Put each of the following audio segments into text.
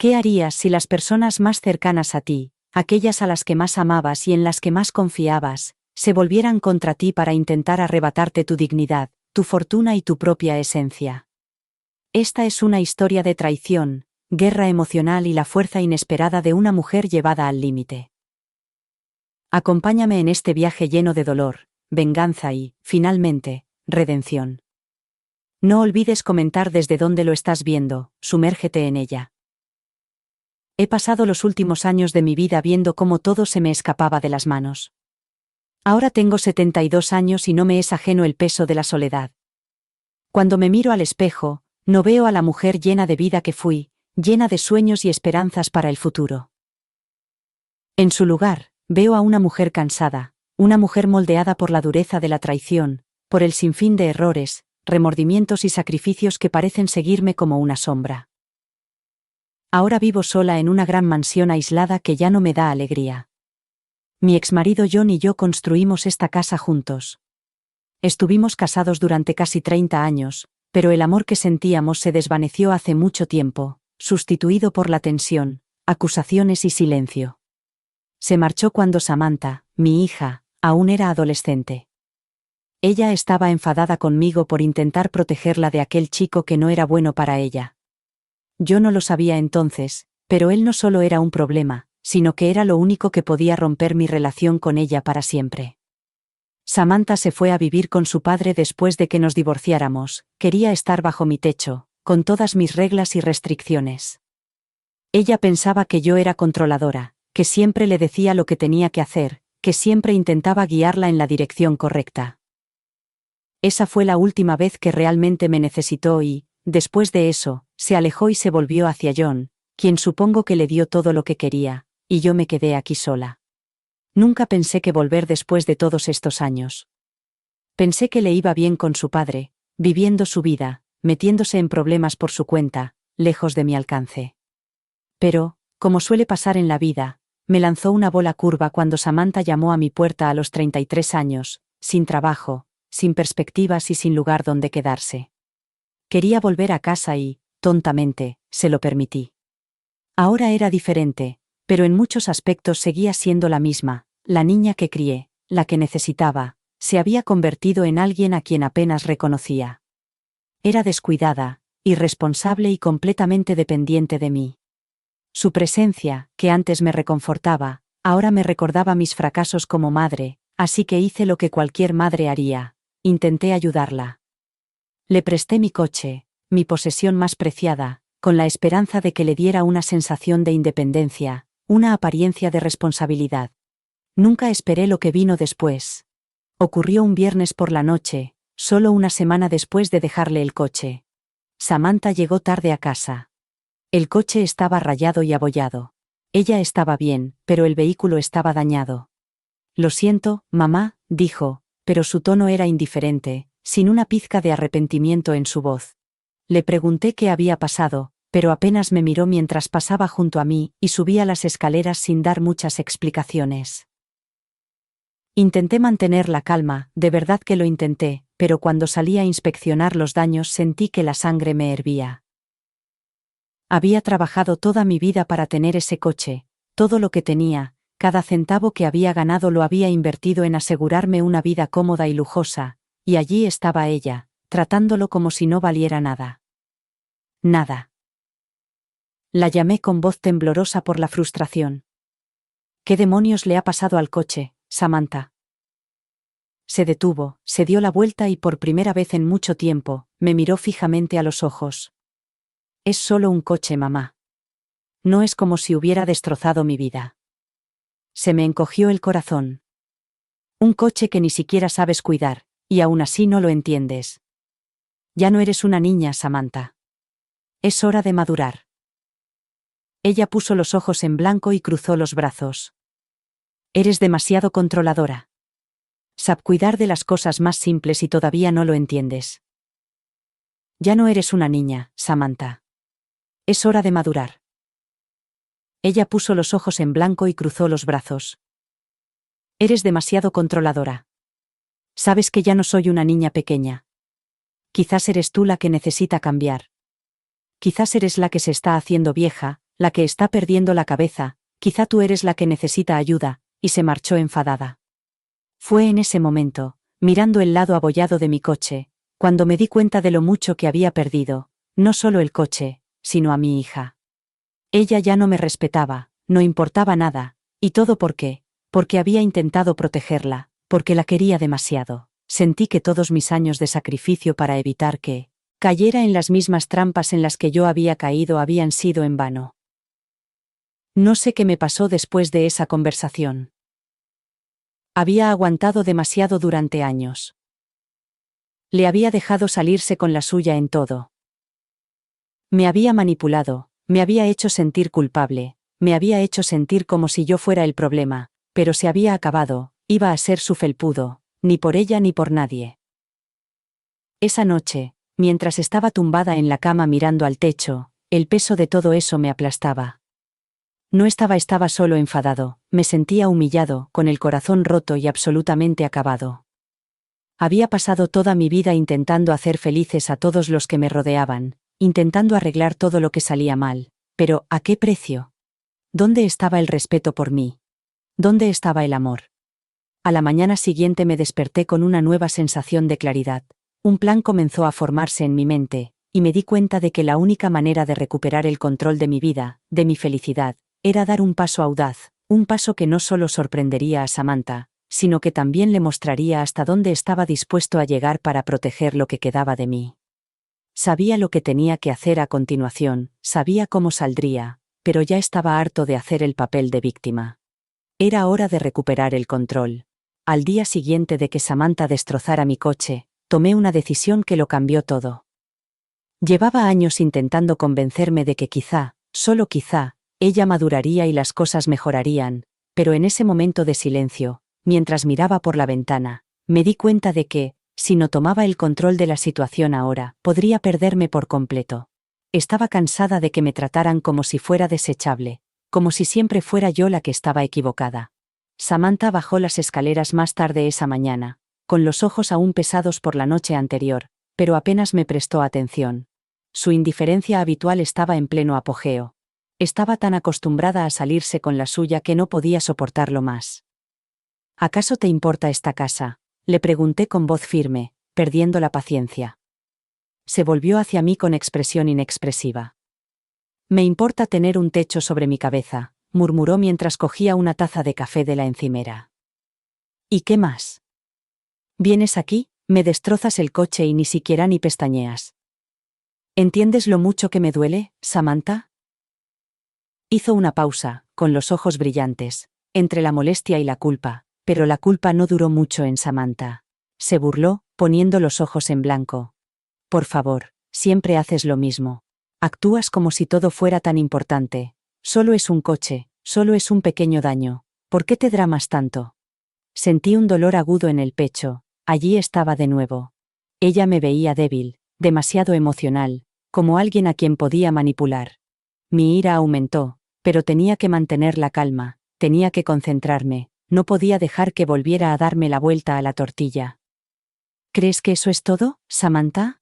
¿Qué harías si las personas más cercanas a ti, aquellas a las que más amabas y en las que más confiabas, se volvieran contra ti para intentar arrebatarte tu dignidad, tu fortuna y tu propia esencia? Esta es una historia de traición, guerra emocional y la fuerza inesperada de una mujer llevada al límite. Acompáñame en este viaje lleno de dolor, venganza y, finalmente, redención. No olvides comentar desde dónde lo estás viendo, sumérgete en ella. He pasado los últimos años de mi vida viendo cómo todo se me escapaba de las manos. Ahora tengo 72 años y no me es ajeno el peso de la soledad. Cuando me miro al espejo, no veo a la mujer llena de vida que fui, llena de sueños y esperanzas para el futuro. En su lugar, veo a una mujer cansada, una mujer moldeada por la dureza de la traición, por el sinfín de errores, remordimientos y sacrificios que parecen seguirme como una sombra. Ahora vivo sola en una gran mansión aislada que ya no me da alegría. Mi exmarido John y yo construimos esta casa juntos. Estuvimos casados durante casi 30 años, pero el amor que sentíamos se desvaneció hace mucho tiempo, sustituido por la tensión, acusaciones y silencio. Se marchó cuando Samantha, mi hija, aún era adolescente. Ella estaba enfadada conmigo por intentar protegerla de aquel chico que no era bueno para ella. Yo no lo sabía entonces, pero él no solo era un problema, sino que era lo único que podía romper mi relación con ella para siempre. Samantha se fue a vivir con su padre después de que nos divorciáramos, quería estar bajo mi techo, con todas mis reglas y restricciones. Ella pensaba que yo era controladora, que siempre le decía lo que tenía que hacer, que siempre intentaba guiarla en la dirección correcta. Esa fue la última vez que realmente me necesitó y, después de eso, se alejó y se volvió hacia John, quien supongo que le dio todo lo que quería, y yo me quedé aquí sola. Nunca pensé que volver después de todos estos años. Pensé que le iba bien con su padre, viviendo su vida, metiéndose en problemas por su cuenta, lejos de mi alcance. Pero, como suele pasar en la vida, me lanzó una bola curva cuando Samantha llamó a mi puerta a los 33 años, sin trabajo, sin perspectivas y sin lugar donde quedarse. Quería volver a casa y, tontamente, se lo permití. Ahora era diferente, pero en muchos aspectos seguía siendo la misma, la niña que crié, la que necesitaba, se había convertido en alguien a quien apenas reconocía. Era descuidada, irresponsable y completamente dependiente de mí. Su presencia, que antes me reconfortaba, ahora me recordaba mis fracasos como madre, así que hice lo que cualquier madre haría, intenté ayudarla. Le presté mi coche, mi posesión más preciada, con la esperanza de que le diera una sensación de independencia, una apariencia de responsabilidad. Nunca esperé lo que vino después. Ocurrió un viernes por la noche, solo una semana después de dejarle el coche. Samantha llegó tarde a casa. El coche estaba rayado y abollado. Ella estaba bien, pero el vehículo estaba dañado. «Lo siento, mamá», dijo, pero su tono era indiferente, sin una pizca de arrepentimiento en su voz. Le pregunté qué había pasado, pero apenas me miró mientras pasaba junto a mí y subía las escaleras sin dar muchas explicaciones. Intenté mantener la calma, de verdad que lo intenté, pero cuando salí a inspeccionar los daños sentí que la sangre me hervía. Había trabajado toda mi vida para tener ese coche, todo lo que tenía, cada centavo que había ganado lo había invertido en asegurarme una vida cómoda y lujosa, y allí estaba ella, tratándolo como si no valiera nada. Nada. La llamé con voz temblorosa por la frustración. «¿Qué demonios le ha pasado al coche, Samantha?» Se detuvo, se dio la vuelta y por primera vez en mucho tiempo, me miró fijamente a los ojos. «Es solo un coche, mamá. No es como si hubiera destrozado mi vida». Se me encogió el corazón. «Un coche que ni siquiera sabes cuidar, y aún así no lo entiendes. Ya no eres una niña, Samantha. Es hora de madurar». Ella puso los ojos en blanco y cruzó los brazos. «Eres demasiado controladora. Sabes cuidar de las cosas más simples y todavía no lo entiendes. Ya no eres una niña, Samantha. Es hora de madurar». Ella puso los ojos en blanco y cruzó los brazos. «Eres demasiado controladora. Sabes que ya no soy una niña pequeña. Quizás eres tú la que necesita cambiar. Quizás eres la que se está haciendo vieja, la que está perdiendo la cabeza, quizá tú eres la que necesita ayuda, y se marchó enfadada. Fue en ese momento, mirando el lado abollado de mi coche, cuando me di cuenta de lo mucho que había perdido, no solo el coche, sino a mi hija. Ella ya no me respetaba, no importaba nada, y todo ¿por qué? Porque había intentado protegerla, porque la quería demasiado. Sentí que todos mis años de sacrificio para evitar que cayera en las mismas trampas en las que yo había caído habían sido en vano. No sé qué me pasó después de esa conversación. Había aguantado demasiado durante años. Le había dejado salirse con la suya en todo. Me había manipulado, me había hecho sentir culpable, me había hecho sentir como si yo fuera el problema, pero se había acabado, iba a ser su felpudo, ni por ella ni por nadie. Esa noche, mientras estaba tumbada en la cama mirando al techo, el peso de todo eso me aplastaba. No estaba solo enfadado, me sentía humillado, con el corazón roto y absolutamente acabado. Había pasado toda mi vida intentando hacer felices a todos los que me rodeaban, intentando arreglar todo lo que salía mal, pero ¿a qué precio? ¿Dónde estaba el respeto por mí? ¿Dónde estaba el amor? A la mañana siguiente me desperté con una nueva sensación de claridad. Un plan comenzó a formarse en mi mente, y me di cuenta de que la única manera de recuperar el control de mi vida, de mi felicidad, era dar un paso audaz, un paso que no solo sorprendería a Samantha, sino que también le mostraría hasta dónde estaba dispuesto a llegar para proteger lo que quedaba de mí. Sabía lo que tenía que hacer a continuación, sabía cómo saldría, pero ya estaba harto de hacer el papel de víctima. Era hora de recuperar el control. Al día siguiente de que Samantha destrozara mi coche, tomé una decisión que lo cambió todo. Llevaba años intentando convencerme de que quizá, solo quizá, ella maduraría y las cosas mejorarían, pero en ese momento de silencio, mientras miraba por la ventana, me di cuenta de que, si no tomaba el control de la situación ahora, podría perderme por completo. Estaba cansada de que me trataran como si fuera desechable, como si siempre fuera yo la que estaba equivocada. Samantha bajó las escaleras más tarde esa mañana, con los ojos aún pesados por la noche anterior, pero apenas me prestó atención. Su indiferencia habitual estaba en pleno apogeo. Estaba tan acostumbrada a salirse con la suya que no podía soportarlo más. ¿Acaso te importa esta casa?, le pregunté con voz firme, perdiendo la paciencia. Se volvió hacia mí con expresión inexpresiva. Me importa tener un techo sobre mi cabeza, murmuró mientras cogía una taza de café de la encimera. ¿Y qué más? Vienes aquí, me destrozas el coche y ni siquiera ni pestañeas. ¿Entiendes lo mucho que me duele, Samantha? Hizo una pausa, con los ojos brillantes, entre la molestia y la culpa, pero la culpa no duró mucho en Samantha. Se burló, poniendo los ojos en blanco. Por favor, siempre haces lo mismo. Actúas como si todo fuera tan importante. Solo es un coche, solo es un pequeño daño. ¿Por qué te dramas tanto? Sentí un dolor agudo en el pecho. Allí estaba de nuevo. Ella me veía débil, demasiado emocional, como alguien a quien podía manipular. Mi ira aumentó, pero tenía que mantener la calma, tenía que concentrarme, no podía dejar que volviera a darme la vuelta a la tortilla. ¿Crees que eso es todo, Samantha?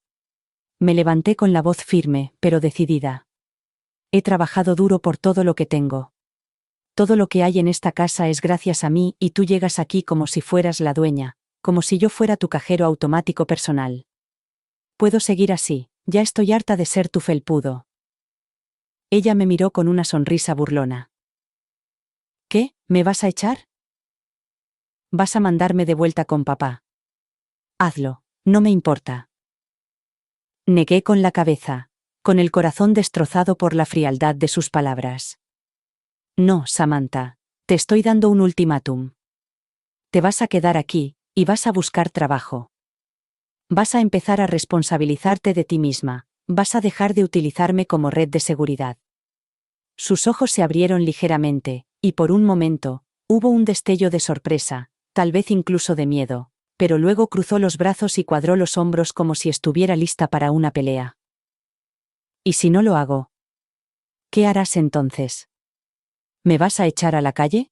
Me levanté con la voz firme, pero decidida. He trabajado duro por todo lo que tengo. Todo lo que hay en esta casa es gracias a mí y tú llegas aquí como si fueras la dueña, como si yo fuera tu cajero automático personal. Puedo seguir así, ya estoy harta de ser tu felpudo. Ella me miró con una sonrisa burlona. ¿Qué? ¿Me vas a echar? Vas a mandarme de vuelta con papá. Hazlo, no me importa. Negué con la cabeza, con el corazón destrozado por la frialdad de sus palabras. No, Samantha, te estoy dando un ultimátum. Te vas a quedar aquí, y vas a buscar trabajo. Vas a empezar a responsabilizarte de ti misma, vas a dejar de utilizarme como red de seguridad. Sus ojos se abrieron ligeramente, y por un momento, hubo un destello de sorpresa, tal vez incluso de miedo, pero luego cruzó los brazos y cuadró los hombros como si estuviera lista para una pelea. ¿Y si no lo hago? ¿Qué harás entonces? ¿Me vas a echar a la calle?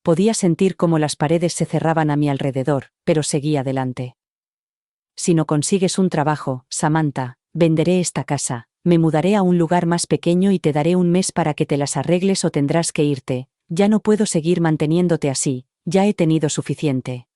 Podía sentir cómo las paredes se cerraban a mi alrededor, pero seguí adelante. Si no consigues un trabajo, Samantha, venderé esta casa, me mudaré a un lugar más pequeño y te daré un mes para que te las arregles o tendrás que irte, ya no puedo seguir manteniéndote así, ya he tenido suficiente.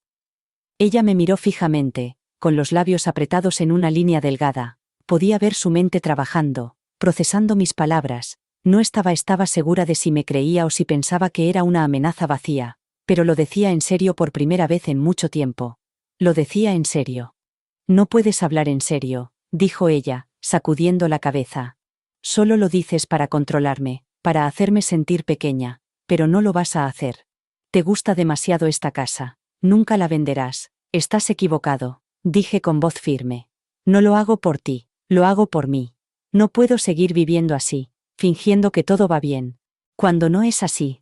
Ella me miró fijamente, con los labios apretados en una línea delgada. Podía ver su mente trabajando, procesando mis palabras. No estaba segura de si me creía o si pensaba que era una amenaza vacía, pero lo decía en serio por primera vez en mucho tiempo. Lo decía en serio. No puedes hablar en serio, dijo ella, sacudiendo la cabeza. Solo lo dices para controlarme, para hacerme sentir pequeña, pero no lo vas a hacer. Te gusta demasiado esta casa. Nunca la venderás. Estás equivocado, dije con voz firme. No lo hago por ti, lo hago por mí. No puedo seguir viviendo así, fingiendo que todo va bien, cuando no es así.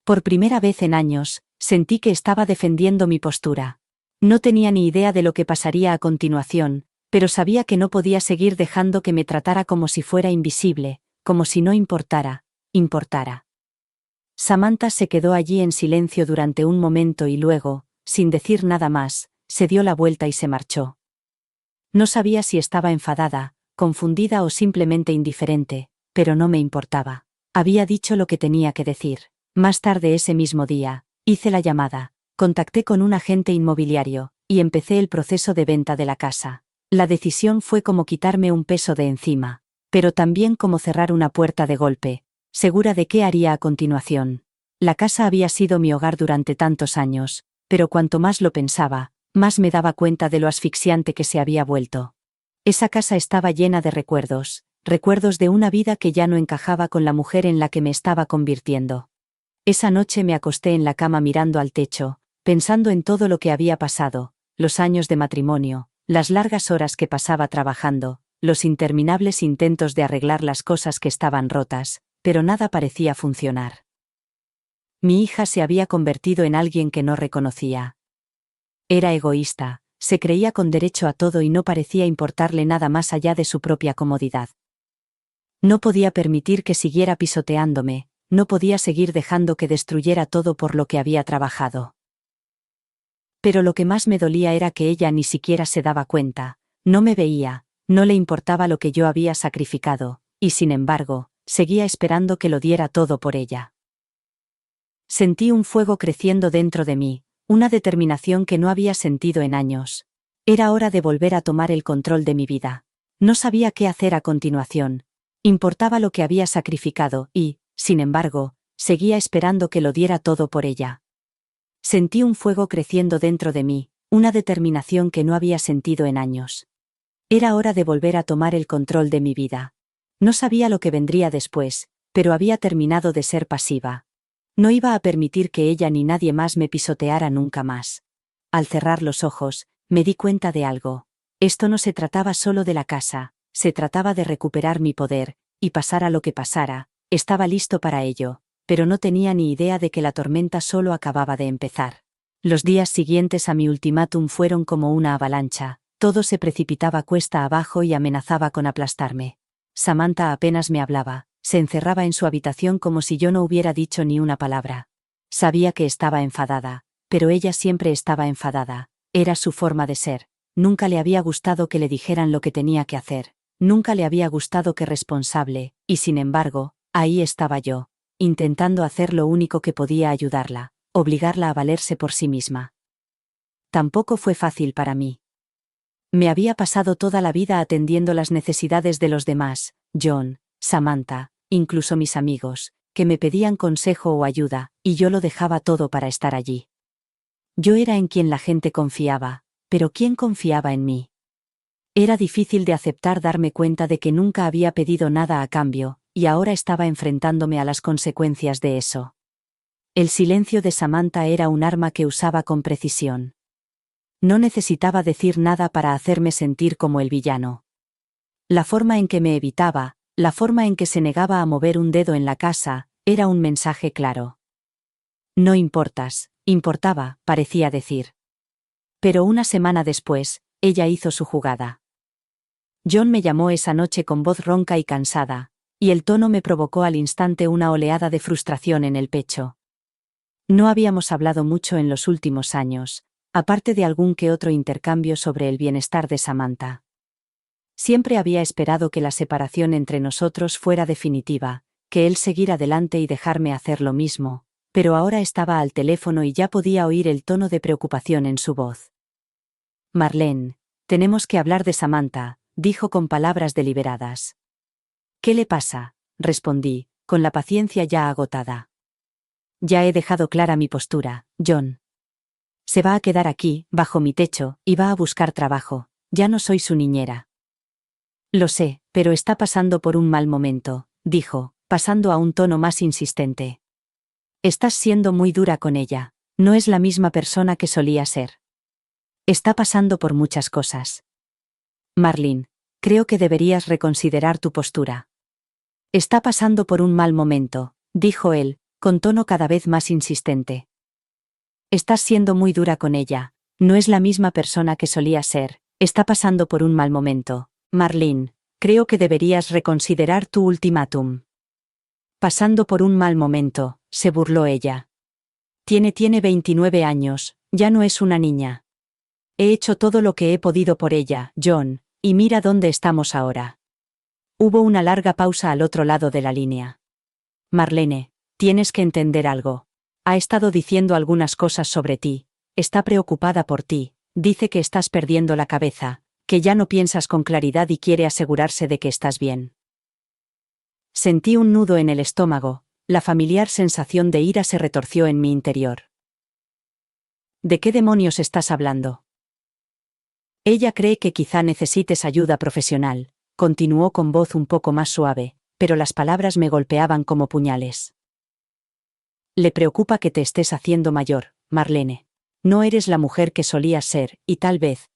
Por primera vez en años, sentí que estaba defendiendo mi postura. No tenía ni idea de lo que pasaría a continuación, pero sabía que no podía seguir dejando que me tratara como si fuera invisible, como si no importara. Samantha se quedó allí en silencio durante un momento y luego, sin decir nada más, se dio la vuelta y se marchó. No sabía si estaba enfadada, confundida o simplemente indiferente, pero no me importaba. Había dicho lo que tenía que decir. Más tarde ese mismo día, hice la llamada, contacté con un agente inmobiliario, y empecé el proceso de venta de la casa. La decisión fue como quitarme un peso de encima, pero también como cerrar una puerta de golpe, segura de qué haría a continuación. La casa había sido mi hogar durante tantos años, pero cuanto más lo pensaba, más me daba cuenta de lo asfixiante que se había vuelto. Esa casa estaba llena de recuerdos, recuerdos de una vida que ya no encajaba con la mujer en la que me estaba convirtiendo. Esa noche me acosté en la cama mirando al techo, pensando en todo lo que había pasado, los años de matrimonio, las largas horas que pasaba trabajando, los interminables intentos de arreglar las cosas que estaban rotas, pero nada parecía funcionar. Mi hija se había convertido en alguien que no reconocía. Era egoísta, se creía con derecho a todo y no parecía importarle nada más allá de su propia comodidad. No podía permitir que siguiera pisoteándome, no podía seguir dejando que destruyera todo por lo que había trabajado. Pero lo que más me dolía era que ella ni siquiera se daba cuenta, no me veía, no le importaba lo que yo había sacrificado, y sin embargo, seguía esperando que lo diera todo por ella. Sentí un fuego creciendo dentro de mí, una determinación que no había sentido en años. Era hora de volver a tomar el control de mi vida. No sabía qué hacer a continuación. Importaba lo que había sacrificado y, sin embargo, seguía esperando que lo diera todo por ella. Sentí un fuego creciendo dentro de mí, una determinación que no había sentido en años. Era hora de volver a tomar el control de mi vida. No sabía lo que vendría después, pero había terminado de ser pasiva. No iba a permitir que ella ni nadie más me pisoteara nunca más. Al cerrar los ojos, me di cuenta de algo. Esto no se trataba solo de la casa, se trataba de recuperar mi poder, y pasara lo que pasara, estaba listo para ello, pero no tenía ni idea de que la tormenta solo acababa de empezar. Los días siguientes a mi ultimátum fueron como una avalancha, todo se precipitaba cuesta abajo y amenazaba con aplastarme. Samantha apenas me hablaba, se encerraba en su habitación como si yo no hubiera dicho ni una palabra. Sabía que estaba enfadada, pero ella siempre estaba enfadada, era su forma de ser. Nunca le había gustado que le dijeran lo que tenía que hacer, nunca le había gustado que responsable, y sin embargo, ahí estaba yo, intentando hacer lo único que podía ayudarla, obligarla a valerse por sí misma. Tampoco fue fácil para mí. Me había pasado toda la vida atendiendo las necesidades de los demás, John, Samantha, incluso mis amigos, que me pedían consejo o ayuda, y yo lo dejaba todo para estar allí. Yo era en quien la gente confiaba, pero ¿quién confiaba en mí? Era difícil de aceptar darme cuenta de que nunca había pedido nada a cambio, y ahora estaba enfrentándome a las consecuencias de eso. El silencio de Samantha era un arma que usaba con precisión. No necesitaba decir nada para hacerme sentir como el villano. La forma en que me evitaba, la forma en que se negaba a mover un dedo en la casa, era un mensaje claro. No importas, importaba, parecía decir. Pero una semana después, ella hizo su jugada. John me llamó esa noche con voz ronca y cansada, y el tono me provocó al instante una oleada de frustración en el pecho. No habíamos hablado mucho en los últimos años, aparte de algún que otro intercambio sobre el bienestar de Samantha. Siempre había esperado que la separación entre nosotros fuera definitiva, que él seguir adelante y dejarme hacer lo mismo, pero ahora estaba al teléfono y ya podía oír el tono de preocupación en su voz. Marlene, tenemos que hablar de Samantha, dijo con palabras deliberadas. ¿Qué le pasa?, respondí, con la paciencia ya agotada. Ya he dejado clara mi postura, John. Se va a quedar aquí, bajo mi techo, y va a buscar trabajo. Ya no soy su niñera. Lo sé, pero está pasando por un mal momento, dijo, pasando a un tono más insistente. Estás siendo muy dura con ella. No es la misma persona que solía ser. Está pasando por muchas cosas. Marlene, creo que deberías reconsiderar tu postura. Está pasando por un mal momento, dijo él, con tono cada vez más insistente. Estás siendo muy dura con ella. No es la misma persona que solía ser. Está pasando por un mal momento. Marlene, creo que deberías reconsiderar tu ultimátum. Pasando por un mal momento, se burló ella. Tiene 29 años, ya no es una niña. He hecho todo lo que he podido por ella, John, y mira dónde estamos ahora. Hubo una larga pausa al otro lado de la línea. Marlene, tienes que entender algo. Ha estado diciendo algunas cosas sobre ti, está preocupada por ti, dice que estás perdiendo la cabeza, que ya no piensas con claridad y quiere asegurarse de que estás bien. Sentí un nudo en el estómago, la familiar sensación de ira se retorció en mi interior. ¿De qué demonios estás hablando? Ella cree que quizá necesites ayuda profesional, continuó con voz un poco más suave, pero las palabras me golpeaban como puñales. Le preocupa que te estés haciendo mayor, Marlene. No eres la mujer que solías ser, y tal vez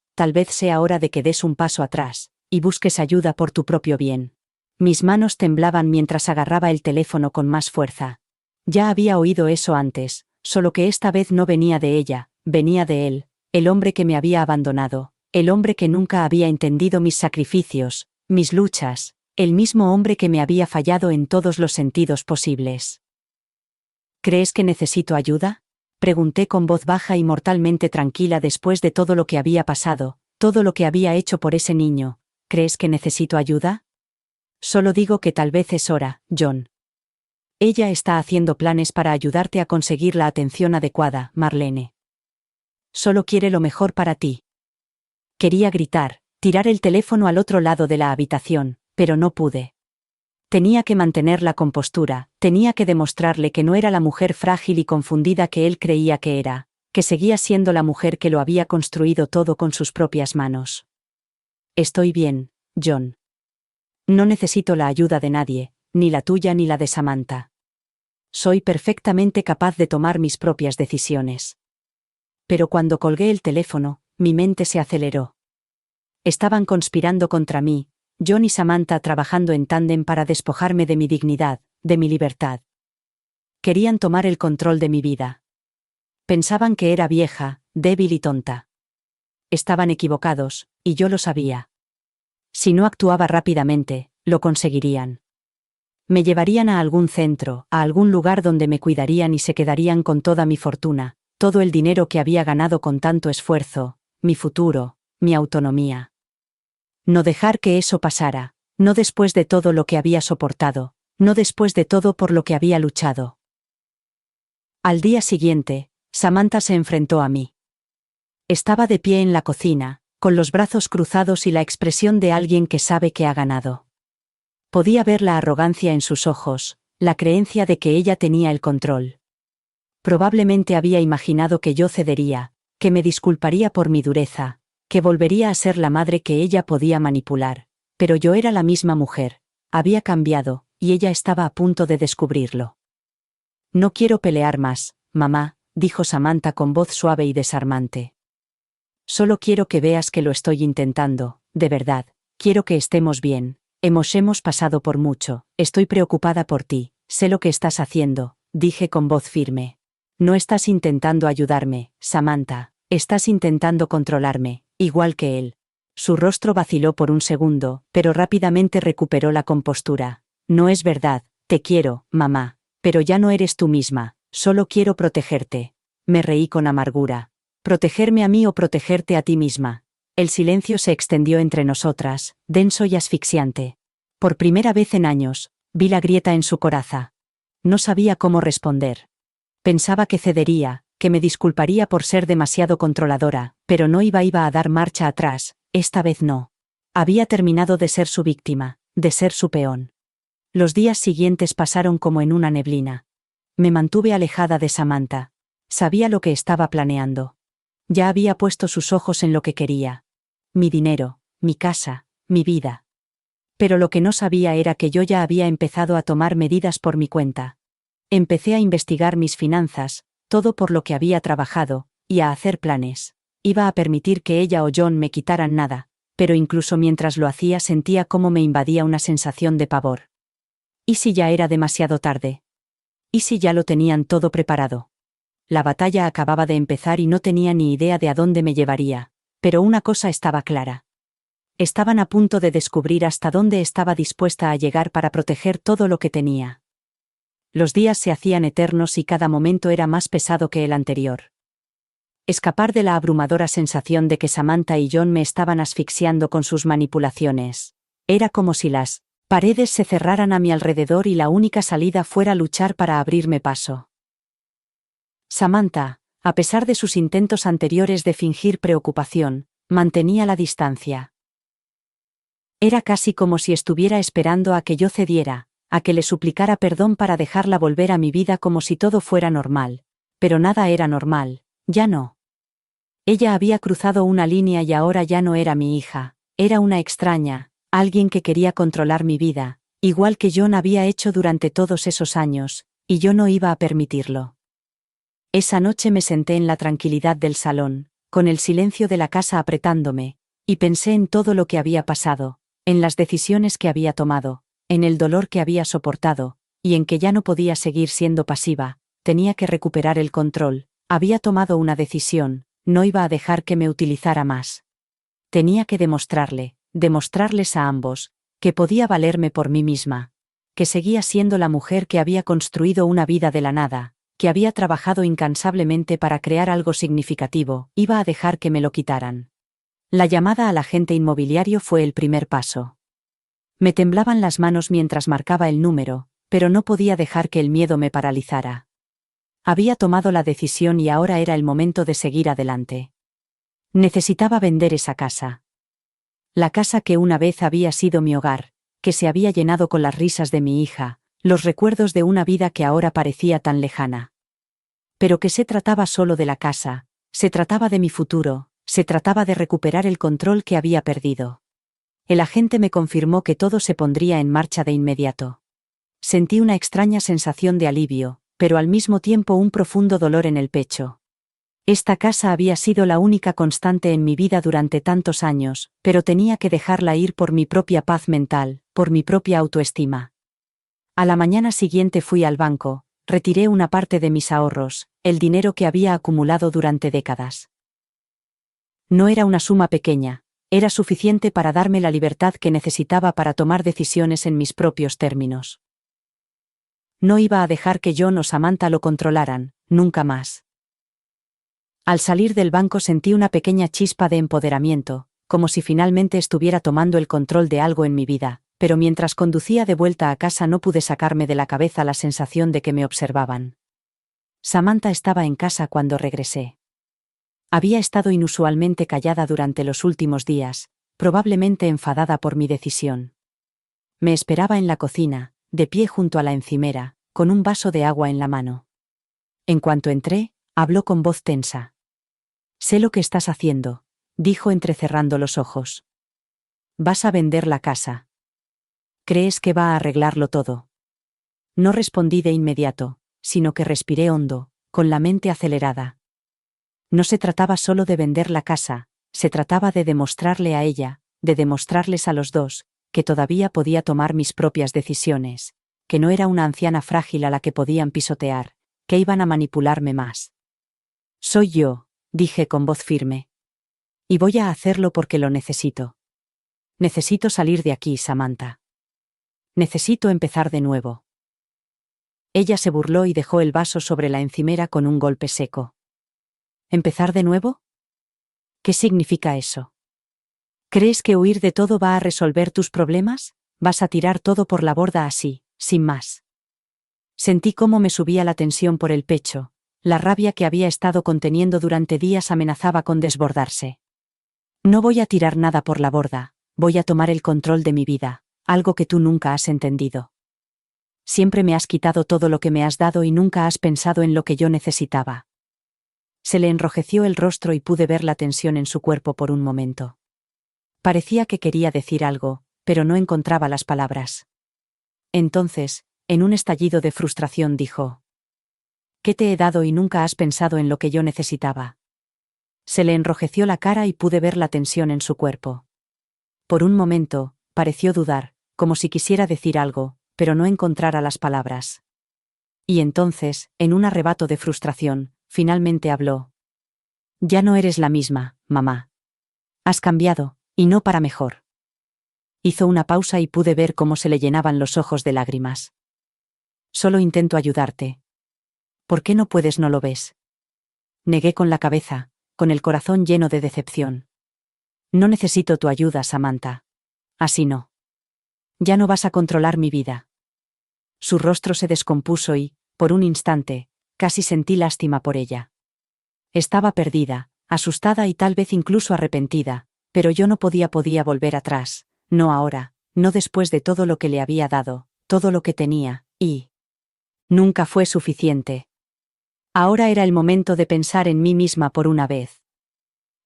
sea hora de que des un paso atrás, y busques ayuda por tu propio bien. Mis manos temblaban mientras agarraba el teléfono con más fuerza. Ya había oído eso antes, solo que esta vez no venía de ella, venía de él, el hombre que me había abandonado, el hombre que nunca había entendido mis sacrificios, mis luchas, el mismo hombre que me había fallado en todos los sentidos posibles. ¿Crees que necesito ayuda?, pregunté con voz baja y mortalmente tranquila después de todo lo que había pasado, todo lo que había hecho por ese niño. ¿Crees que necesito ayuda? Solo digo que tal vez es hora, John. Ella está haciendo planes para ayudarte a conseguir la atención adecuada, Marlene. Solo quiere lo mejor para ti. Quería gritar, tirar el teléfono al otro lado de la habitación, pero no pude. Tenía que mantener la compostura, tenía que demostrarle que no era la mujer frágil y confundida que él creía que era, que seguía siendo la mujer que lo había construido todo con sus propias manos. Estoy bien, John. No necesito la ayuda de nadie, ni la tuya ni la de Samantha. Soy perfectamente capaz de tomar mis propias decisiones. Pero cuando colgué el teléfono, mi mente se aceleró. Estaban conspirando contra mí, John y Samantha trabajando en tándem para despojarme de mi dignidad, de mi libertad. Querían tomar el control de mi vida. Pensaban que era vieja, débil y tonta. Estaban equivocados, y yo lo sabía. Si no actuaba rápidamente, lo conseguirían. Me llevarían a algún centro, a algún lugar donde me cuidarían y se quedarían con toda mi fortuna, todo el dinero que había ganado con tanto esfuerzo, mi futuro, mi autonomía. No dejar que eso pasara, no después de todo lo que había soportado, no después de todo por lo que había luchado. Al día siguiente, Samantha se enfrentó a mí. Estaba de pie en la cocina, con los brazos cruzados y la expresión de alguien que sabe que ha ganado. Podía ver la arrogancia en sus ojos, la creencia de que ella tenía el control. Probablemente había imaginado que yo cedería, que me disculparía por mi dureza, que volvería a ser la madre que ella podía manipular, pero yo era la misma mujer, había cambiado, y ella estaba a punto de descubrirlo. No quiero pelear más, mamá, dijo Samantha con voz suave y desarmante. Solo quiero que veas que lo estoy intentando, de verdad, quiero que estemos bien, hemos pasado por mucho, estoy preocupada por ti, sé lo que estás haciendo, dije con voz firme. No estás intentando ayudarme, Samantha, estás intentando controlarme, igual que él. Su rostro vaciló por un segundo, pero rápidamente recuperó la compostura. No es verdad, te quiero, mamá, pero ya no eres tú misma, solo quiero protegerte. Me reí con amargura. ¿Protegerme a mí o protegerte a ti misma? El silencio se extendió entre nosotras, denso y asfixiante. Por primera vez en años, vi la grieta en su coraza. No sabía cómo responder. Pensaba que cedería, que me disculparía por ser demasiado controladora, pero no iba a dar marcha atrás, esta vez no. Había terminado de ser su víctima, de ser su peón. Los días siguientes pasaron como en una neblina. Me mantuve alejada de Samantha. Sabía lo que estaba planeando. Ya había puesto sus ojos en lo que quería. Mi dinero, mi casa, mi vida. Pero lo que no sabía era que yo ya había empezado a tomar medidas por mi cuenta. Empecé a investigar mis finanzas, todo por lo que había trabajado, y a hacer planes. Iba a permitir que ella o John me quitaran nada, pero incluso mientras lo hacía sentía cómo me invadía una sensación de pavor. ¿Y si ya era demasiado tarde? ¿Y si ya lo tenían todo preparado? La batalla acababa de empezar y no tenía ni idea de a dónde me llevaría, pero una cosa estaba clara. Estaban a punto de descubrir hasta dónde estaba dispuesta a llegar para proteger todo lo que tenía. Los días se hacían eternos y cada momento era más pesado que el anterior. Escapar de la abrumadora sensación de que Samantha y John me estaban asfixiando con sus manipulaciones. Era como si las paredes se cerraran a mi alrededor y la única salida fuera luchar para abrirme paso. Samantha, a pesar de sus intentos anteriores de fingir preocupación, mantenía la distancia. Era casi como si estuviera esperando a que yo cediera, a que le suplicara perdón para dejarla volver a mi vida como si todo fuera normal. Pero nada era normal, ya no. Ella había cruzado una línea y ahora ya no era mi hija, era una extraña, alguien que quería controlar mi vida, igual que John había hecho durante todos esos años, y yo no iba a permitirlo. Esa noche me senté en la tranquilidad del salón, con el silencio de la casa apretándome, y pensé en todo lo que había pasado, en las decisiones que había tomado, en el dolor que había soportado, y en que ya no podía seguir siendo pasiva, tenía que recuperar el control, había tomado una decisión, no iba a dejar que me utilizara más. Tenía que demostrarles a ambos, que podía valerme por mí misma, que seguía siendo la mujer que había construido una vida de la nada, que había trabajado incansablemente para crear algo significativo, iba a dejar que me lo quitaran. La llamada al agente inmobiliario fue el primer paso. Me temblaban las manos mientras marcaba el número, pero no podía dejar que el miedo me paralizara. Había tomado la decisión y ahora era el momento de seguir adelante. Necesitaba vender esa casa. La casa que una vez había sido mi hogar, que se había llenado con las risas de mi hija, los recuerdos de una vida que ahora parecía tan lejana. Pero que se trataba solo de la casa, se trataba de mi futuro, se trataba de recuperar el control que había perdido. El agente me confirmó que todo se pondría en marcha de inmediato. Sentí una extraña sensación de alivio, pero al mismo tiempo un profundo dolor en el pecho. Esta casa había sido la única constante en mi vida durante tantos años, pero tenía que dejarla ir por mi propia paz mental, por mi propia autoestima. A la mañana siguiente fui al banco, retiré una parte de mis ahorros, el dinero que había acumulado durante décadas. No era una suma pequeña, era suficiente para darme la libertad que necesitaba para tomar decisiones en mis propios términos. No iba a dejar que John o Samantha lo controlaran, nunca más. Al salir del banco sentí una pequeña chispa de empoderamiento, como si finalmente estuviera tomando el control de algo en mi vida, pero mientras conducía de vuelta a casa no pude sacarme de la cabeza la sensación de que me observaban. Samantha estaba en casa cuando regresé. Había estado inusualmente callada durante los últimos días, probablemente enfadada por mi decisión. Me esperaba en la cocina, de pie junto a la encimera, con un vaso de agua en la mano. En cuanto entré, habló con voz tensa. «Sé lo que estás haciendo», dijo entrecerrando los ojos. «Vas a vender la casa. ¿Crees que va a arreglarlo todo?» No respondí de inmediato, sino que respiré hondo, con la mente acelerada. No se trataba solo de vender la casa, se trataba de demostrarle a ella, de demostrarles a los dos, que todavía podía tomar mis propias decisiones, que no era una anciana frágil a la que podían pisotear, que iban a manipularme más. «Soy yo», dije con voz firme. «Y voy a hacerlo porque lo necesito. Necesito salir de aquí, Samantha. Necesito empezar de nuevo». Ella se burló y dejó el vaso sobre la encimera con un golpe seco. «¿Empezar de nuevo? ¿Qué significa eso?» ¿Crees que huir de todo va a resolver tus problemas? ¿Vas a tirar todo por la borda así, sin más? Sentí cómo me subía la tensión por el pecho. La rabia que había estado conteniendo durante días amenazaba con desbordarse. No voy a tirar nada por la borda, voy a tomar el control de mi vida, algo que tú nunca has entendido. Siempre me has quitado todo lo que me has dado y nunca has pensado en lo que yo necesitaba. Se le enrojeció el rostro y pude ver la tensión en su cuerpo por un momento. Parecía que quería decir algo, pero no encontraba las palabras. Entonces, en un estallido de frustración dijo: ¿Qué te he dado y nunca has pensado en lo que yo necesitaba? Se le enrojeció la cara y pude ver la tensión en su cuerpo. Por un momento, pareció dudar, como si quisiera decir algo, pero no encontrara las palabras. Y entonces, en un arrebato de frustración, finalmente habló. Ya no eres la misma, mamá. Has cambiado, y no para mejor. Hizo una pausa y pude ver cómo se le llenaban los ojos de lágrimas. Solo intento ayudarte. ¿Por qué no puedes? ¿No lo ves? Negué con la cabeza, con el corazón lleno de decepción. No necesito tu ayuda, Samantha. Así no. Ya no vas a controlar mi vida. Su rostro se descompuso y, por un instante, casi sentí lástima por ella. Estaba perdida, asustada y tal vez incluso arrepentida, pero yo no podía volver atrás, no ahora, no después de todo lo que le había dado, todo lo que tenía, y nunca fue suficiente. Ahora era el momento de pensar en mí misma por una vez.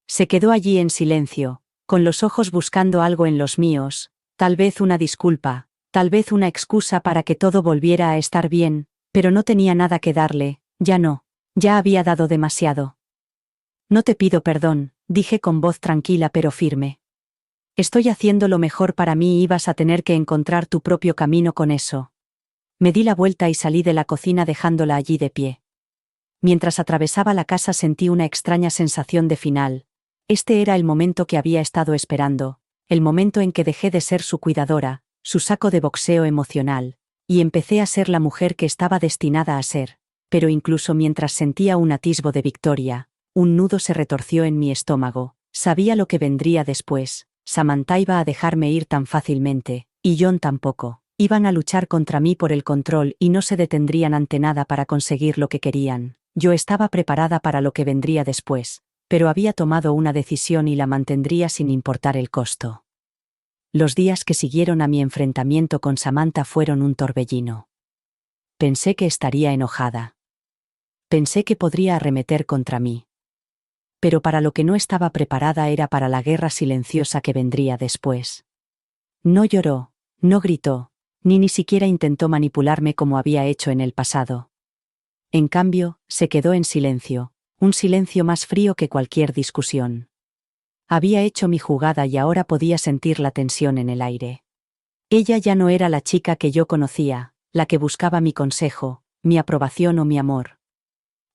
Se quedó allí en silencio, con los ojos buscando algo en los míos, tal vez una disculpa, tal vez una excusa para que todo volviera a estar bien, pero no tenía nada que darle, ya no, ya había dado demasiado. No te pido perdón, dije con voz tranquila pero firme. Estoy haciendo lo mejor para mí y vas a tener que encontrar tu propio camino con eso. Me di la vuelta y salí de la cocina dejándola allí de pie. Mientras atravesaba la casa sentí una extraña sensación de final. Este era el momento que había estado esperando, el momento en que dejé de ser su cuidadora, su saco de boxeo emocional, y empecé a ser la mujer que estaba destinada a ser. Pero incluso mientras sentía un atisbo de victoria, un nudo se retorció en mi estómago. Sabía lo que vendría después. Samantha iba a dejarme ir tan fácilmente, y John tampoco. Iban a luchar contra mí por el control y no se detendrían ante nada para conseguir lo que querían. Yo estaba preparada para lo que vendría después, pero había tomado una decisión y la mantendría sin importar el costo. Los días que siguieron a mi enfrentamiento con Samantha fueron un torbellino. Pensé que estaría enojada. Pensé que podría arremeter contra mí. Pero para lo que no estaba preparada era para la guerra silenciosa que vendría después. No lloró, no gritó, ni siquiera intentó manipularme como había hecho en el pasado. En cambio, se quedó en silencio, un silencio más frío que cualquier discusión. Había hecho mi jugada y ahora podía sentir la tensión en el aire. Ella ya no era la chica que yo conocía, la que buscaba mi consejo, mi aprobación o mi amor.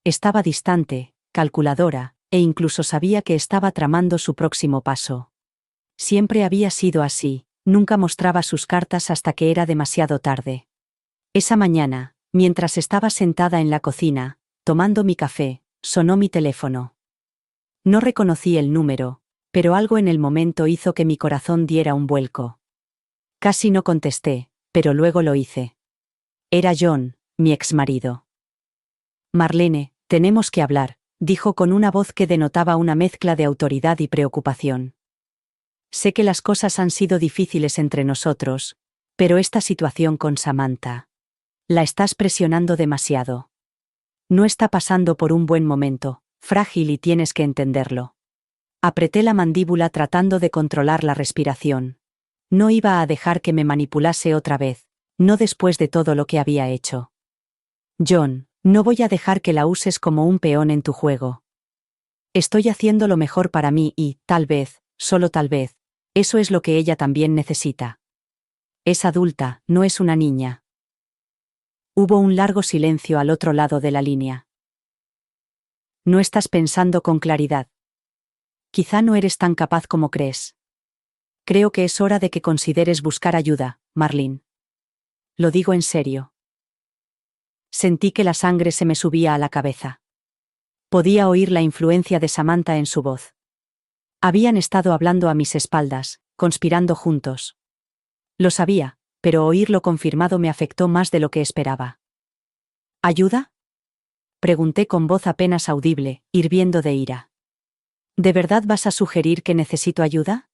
Estaba distante, calculadora, e incluso sabía que estaba tramando su próximo paso. Siempre había sido así, nunca mostraba sus cartas hasta que era demasiado tarde. Esa mañana, mientras estaba sentada en la cocina, tomando mi café, sonó mi teléfono. No reconocí el número, pero algo en el momento hizo que mi corazón diera un vuelco. Casi no contesté, pero luego lo hice. Era John, mi exmarido. Marlene, tenemos que hablar, dijo con una voz que denotaba una mezcla de autoridad y preocupación. Sé que las cosas han sido difíciles entre nosotros, pero esta situación con Samantha. La estás presionando demasiado. No está pasando por un buen momento, frágil y tienes que entenderlo. Apreté la mandíbula tratando de controlar la respiración. No iba a dejar que me manipulase otra vez, no después de todo lo que había hecho. John, no voy a dejar que la uses como un peón en tu juego. Estoy haciendo lo mejor para mí y, tal vez, solo tal vez, eso es lo que ella también necesita. Es adulta, no es una niña. Hubo un largo silencio al otro lado de la línea. No estás pensando con claridad. Quizá no eres tan capaz como crees. Creo que es hora de que consideres buscar ayuda, Marlene. Lo digo en serio. Sentí que la sangre se me subía a la cabeza. Podía oír la influencia de Samantha en su voz. Habían estado hablando a mis espaldas, conspirando juntos. Lo sabía, pero oírlo confirmado me afectó más de lo que esperaba. ¿Ayuda? Pregunté con voz apenas audible, hirviendo de ira. ¿De verdad vas a sugerir que necesito ayuda?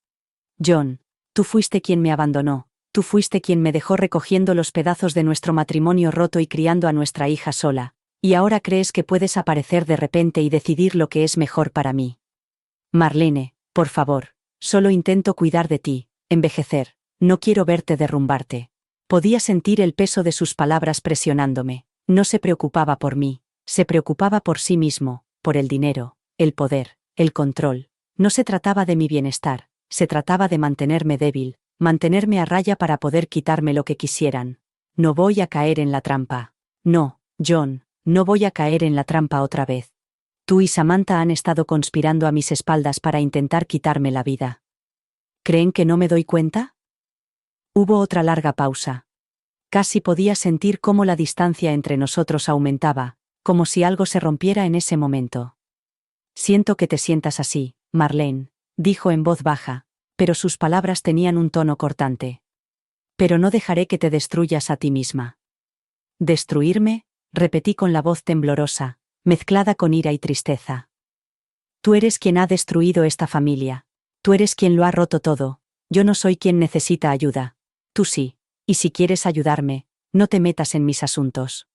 John, tú fuiste quien me abandonó, tú fuiste quien me dejó recogiendo los pedazos de nuestro matrimonio roto y criando a nuestra hija sola, y ahora crees que puedes aparecer de repente y decidir lo que es mejor para mí. Marlene, por favor, solo intento cuidar de ti, envejecer, no quiero verte derrumbarte. Podía sentir el peso de sus palabras presionándome. No se preocupaba por mí, se preocupaba por sí mismo, por el dinero, el poder, el control. No se trataba de mi bienestar, se trataba de mantenerme débil, mantenerme a raya para poder quitarme lo que quisieran. No voy a caer en la trampa. No, John, no voy a caer en la trampa otra vez. Tú y Samantha han estado conspirando a mis espaldas para intentar quitarme la vida. ¿Creen que no me doy cuenta? Hubo otra larga pausa. Casi podía sentir cómo la distancia entre nosotros aumentaba, como si algo se rompiera en ese momento. Siento que te sientas así, Marlene, dijo en voz baja, pero sus palabras tenían un tono cortante. Pero no dejaré que te destruyas a ti misma. ¿Destruirme? Repetí con la voz temblorosa, mezclada con ira y tristeza. Tú eres quien ha destruido esta familia. Tú eres quien lo ha roto todo. Yo no soy quien necesita ayuda. Tú sí. Y si quieres ayudarme, no te metas en mis asuntos.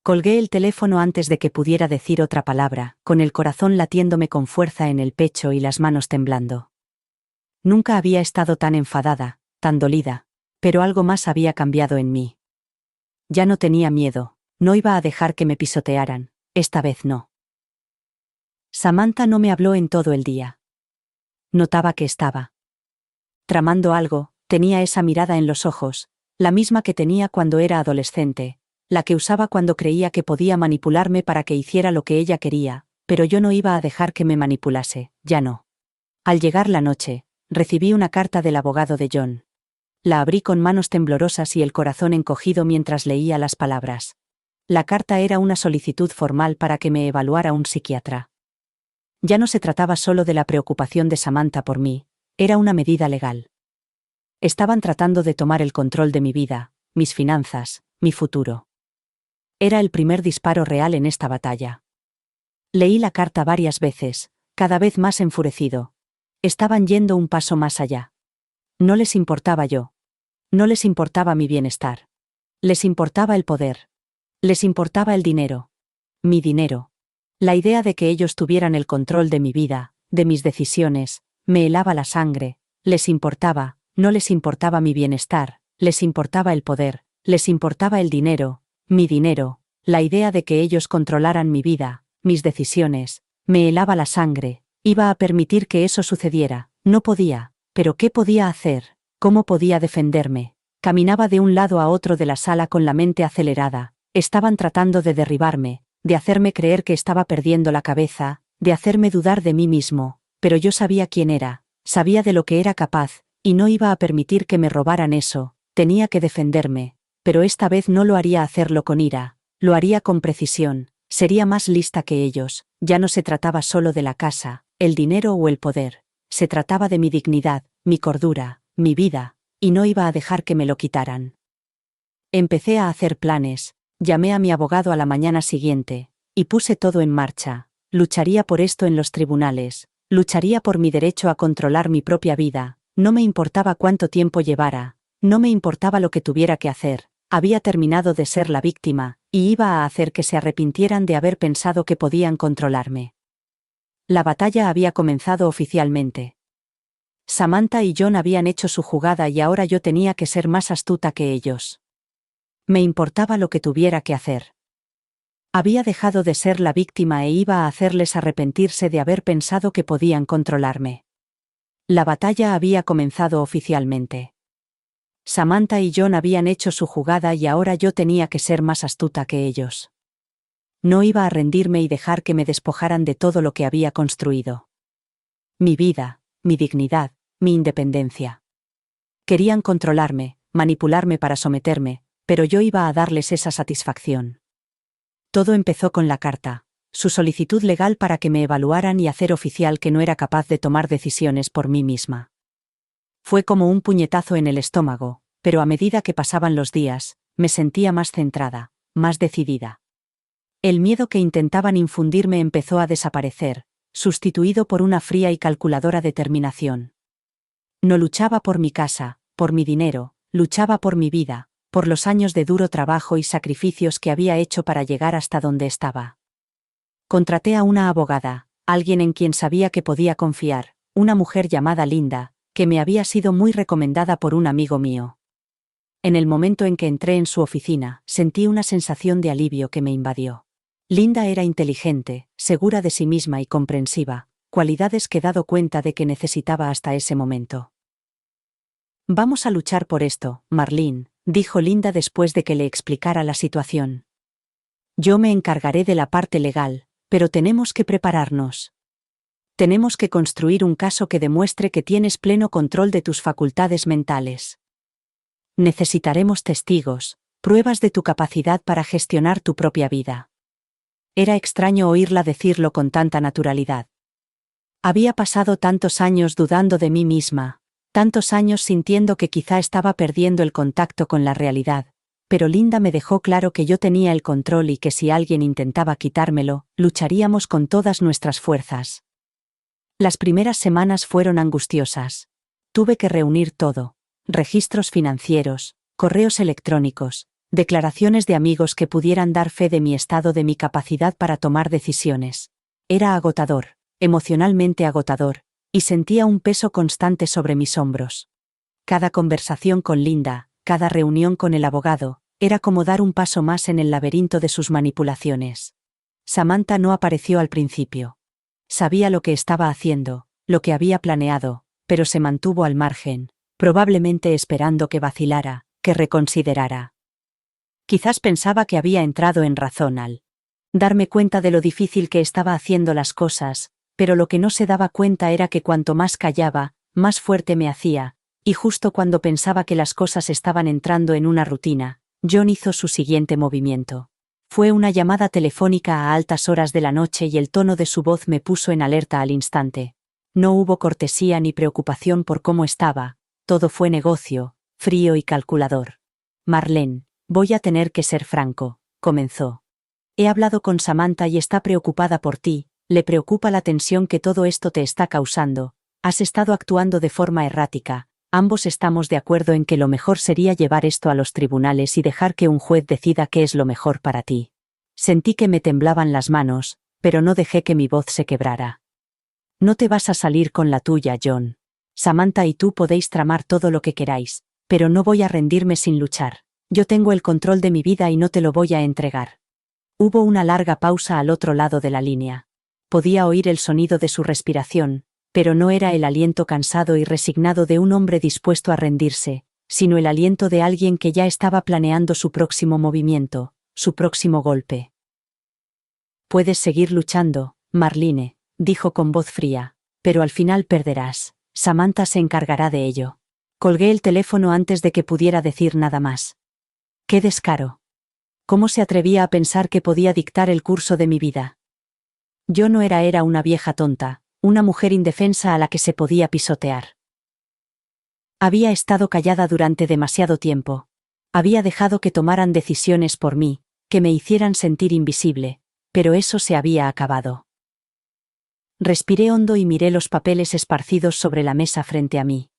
Colgué el teléfono antes de que pudiera decir otra palabra, con el corazón latiéndome con fuerza en el pecho y las manos temblando. Nunca había estado tan enfadada, tan dolida, pero algo más había cambiado en mí. Ya no tenía miedo, no iba a dejar que me pisotearan, esta vez no. Samantha no me habló en todo el día. Notaba que estaba tramando algo. Tenía esa mirada en los ojos, la misma que tenía cuando era adolescente, la que usaba cuando creía que podía manipularme para que hiciera lo que ella quería, pero yo no iba a dejar que me manipulase, ya no. Al llegar la noche, recibí una carta del abogado de John. La abrí con manos temblorosas y el corazón encogido mientras leía las palabras. La carta era una solicitud formal para que me evaluara un psiquiatra. Ya no se trataba solo de la preocupación de Samantha por mí, era una medida legal. Estaban tratando de tomar el control de mi vida, mis finanzas, mi futuro. Era el primer disparo real en esta batalla. Leí la carta varias veces, cada vez más enfurecido. Estaban yendo un paso más allá. No les importaba yo. No les importaba mi bienestar. Les importaba el poder. Les importaba el dinero. Mi dinero. La idea de que ellos tuvieran el control de mi vida, de mis decisiones, me helaba la sangre. Les importaba. No les importaba mi bienestar, les importaba el poder, les importaba el dinero, mi dinero, la idea de que ellos controlaran mi vida, mis decisiones, me helaba la sangre, iba a permitir que eso sucediera, no podía, pero ¿qué podía hacer? ¿Cómo podía defenderme? Caminaba de un lado a otro de la sala con la mente acelerada, estaban tratando de derribarme, de hacerme creer que estaba perdiendo la cabeza, de hacerme dudar de mí mismo, pero yo sabía quién era, sabía de lo que era capaz, y no iba a permitir que me robaran eso, tenía que defenderme, pero esta vez no lo haría hacerlo con ira, lo haría con precisión, sería más lista que ellos, ya no se trataba solo de la casa, el dinero o el poder, se trataba de mi dignidad, mi cordura, mi vida, y no iba a dejar que me lo quitaran. Empecé a hacer planes, llamé a mi abogado a la mañana siguiente, y puse todo en marcha, lucharía por esto en los tribunales, lucharía por mi derecho a controlar mi propia vida. No me importaba cuánto tiempo llevara, no me importaba lo que tuviera que hacer, había terminado de ser la víctima, y iba a hacer que se arrepintieran de haber pensado que podían controlarme. La batalla había comenzado oficialmente. Samantha y John habían hecho su jugada y ahora yo tenía que ser más astuta que ellos. Me importaba lo que tuviera que hacer. Había dejado de ser la víctima e iba a hacerles arrepentirse de haber pensado que podían controlarme. La batalla había comenzado oficialmente. Samantha y John habían hecho su jugada y ahora yo tenía que ser más astuta que ellos. No iba a rendirme y dejar que me despojaran de todo lo que había construido. Mi vida, mi dignidad, mi independencia. Querían controlarme, manipularme para someterme, pero yo iba a darles esa satisfacción. Todo empezó con la carta. su solicitud legal para que me evaluaran y hacer oficial que no era capaz de tomar decisiones por mí misma. Fue como un puñetazo en el estómago, pero a medida que pasaban los días, me sentía más centrada, más decidida. El miedo que intentaban infundirme empezó a desaparecer, sustituido por una fría y calculadora determinación. No luchaba por mi casa, por mi dinero, luchaba por mi vida, por los años de duro trabajo y sacrificios que había hecho para llegar hasta donde estaba. Contraté a una abogada, alguien en quien sabía que podía confiar, una mujer llamada Linda, que me había sido muy recomendada por un amigo mío. En el momento en que entré en su oficina, sentí una sensación de alivio que me invadió. Linda era inteligente, segura de sí misma y comprensiva, cualidades que he dado cuenta de que necesitaba hasta ese momento. «Vamos a luchar por esto, Marlene», dijo Linda después de que le explicara la situación. «Yo me encargaré de la parte legal, pero tenemos que prepararnos. Tenemos que construir un caso que demuestre que tienes pleno control de tus facultades mentales. Necesitaremos testigos, pruebas de tu capacidad para gestionar tu propia vida». Era extraño oírla decirlo con tanta naturalidad. Había pasado tantos años dudando de mí misma, tantos años sintiendo que quizá estaba perdiendo el contacto con la realidad, pero Linda me dejó claro que yo tenía el control y que si alguien intentaba quitármelo, lucharíamos con todas nuestras fuerzas. Las primeras semanas fueron angustiosas. Tuve que reunir todo: registros financieros, correos electrónicos, declaraciones de amigos que pudieran dar fe de mi estado, de mi capacidad para tomar decisiones. Era agotador, emocionalmente agotador, y sentía un peso constante sobre mis hombros. Cada conversación con Linda, cada reunión con el abogado, era como dar un paso más en el laberinto de sus manipulaciones. Samantha no apareció al principio. Sabía lo que estaba haciendo, lo que había planeado, pero se mantuvo al margen, probablemente esperando que vacilara, que reconsiderara. Quizás pensaba que había entrado en razón al darme cuenta de lo difícil que estaba haciendo las cosas, pero lo que no se daba cuenta era que cuanto más callaba, más fuerte me hacía, y justo cuando pensaba que las cosas estaban entrando en una rutina, John hizo su siguiente movimiento. Fue una llamada telefónica a altas horas de la noche y el tono de su voz me puso en alerta al instante. No hubo cortesía ni preocupación por cómo estaba, todo fue negocio, frío y calculador. «Marlene, voy a tener que ser franco», comenzó. «He hablado con Samantha y está preocupada por ti, le preocupa la tensión que todo esto te está causando, has estado actuando de forma errática, ambos estamos de acuerdo en que lo mejor sería llevar esto a los tribunales y dejar que un juez decida qué es lo mejor para ti». Sentí que me temblaban las manos, pero no dejé que mi voz se quebrara. «No te vas a salir con la tuya, John. Samantha y tú podéis tramar todo lo que queráis, pero no voy a rendirme sin luchar. Yo tengo el control de mi vida y no te lo voy a entregar». Hubo una larga pausa al otro lado de la línea. Podía oír el sonido de su respiración, pero no era el aliento cansado y resignado de un hombre dispuesto a rendirse, sino el aliento de alguien que ya estaba planeando su próximo movimiento, su próximo golpe. «Puedes seguir luchando, Marlene», dijo con voz fría, «pero al final perderás. Samantha se encargará de ello». Colgué el teléfono antes de que pudiera decir nada más. ¡Qué descaro! ¿Cómo se atrevía a pensar que podía dictar el curso de mi vida? Yo no era una vieja tonta, una mujer indefensa a la que se podía pisotear. Había estado callada durante demasiado tiempo. Había dejado que tomaran decisiones por mí, que me hicieran sentir invisible, pero eso se había acabado. Respiré hondo y miré los papeles esparcidos sobre la mesa frente a mí.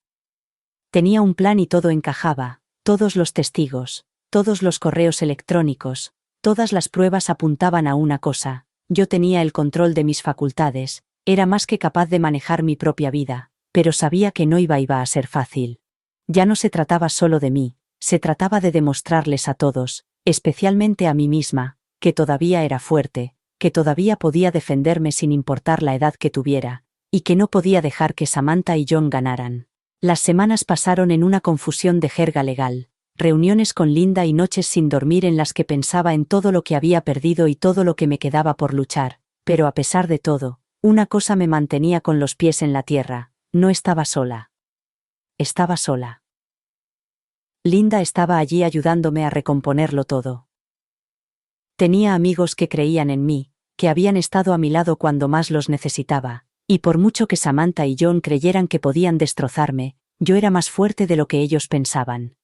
Tenía un plan y todo encajaba, todos los testigos, todos los correos electrónicos, todas las pruebas apuntaban a una cosa: yo tenía el control de mis facultades, era más que capaz de manejar mi propia vida, pero sabía que no iba a ser fácil. Ya no se trataba solo de mí, se trataba de demostrarles a todos, especialmente a mí misma, que todavía era fuerte, que todavía podía defenderme sin importar la edad que tuviera, y que no podía dejar que Samantha y John ganaran. Las semanas pasaron en una confusión de jerga legal, reuniones con Linda y noches sin dormir en las que pensaba en todo lo que había perdido y todo lo que me quedaba por luchar, pero a pesar de todo, una cosa me mantenía con los pies en la tierra: no estaba sola. Estaba sola. Linda estaba allí ayudándome a recomponerlo todo. Tenía amigos que creían en mí, que habían estado a mi lado cuando más los necesitaba, y por mucho que Samantha y John creyeran que podían destrozarme, yo era más fuerte de lo que ellos pensaban.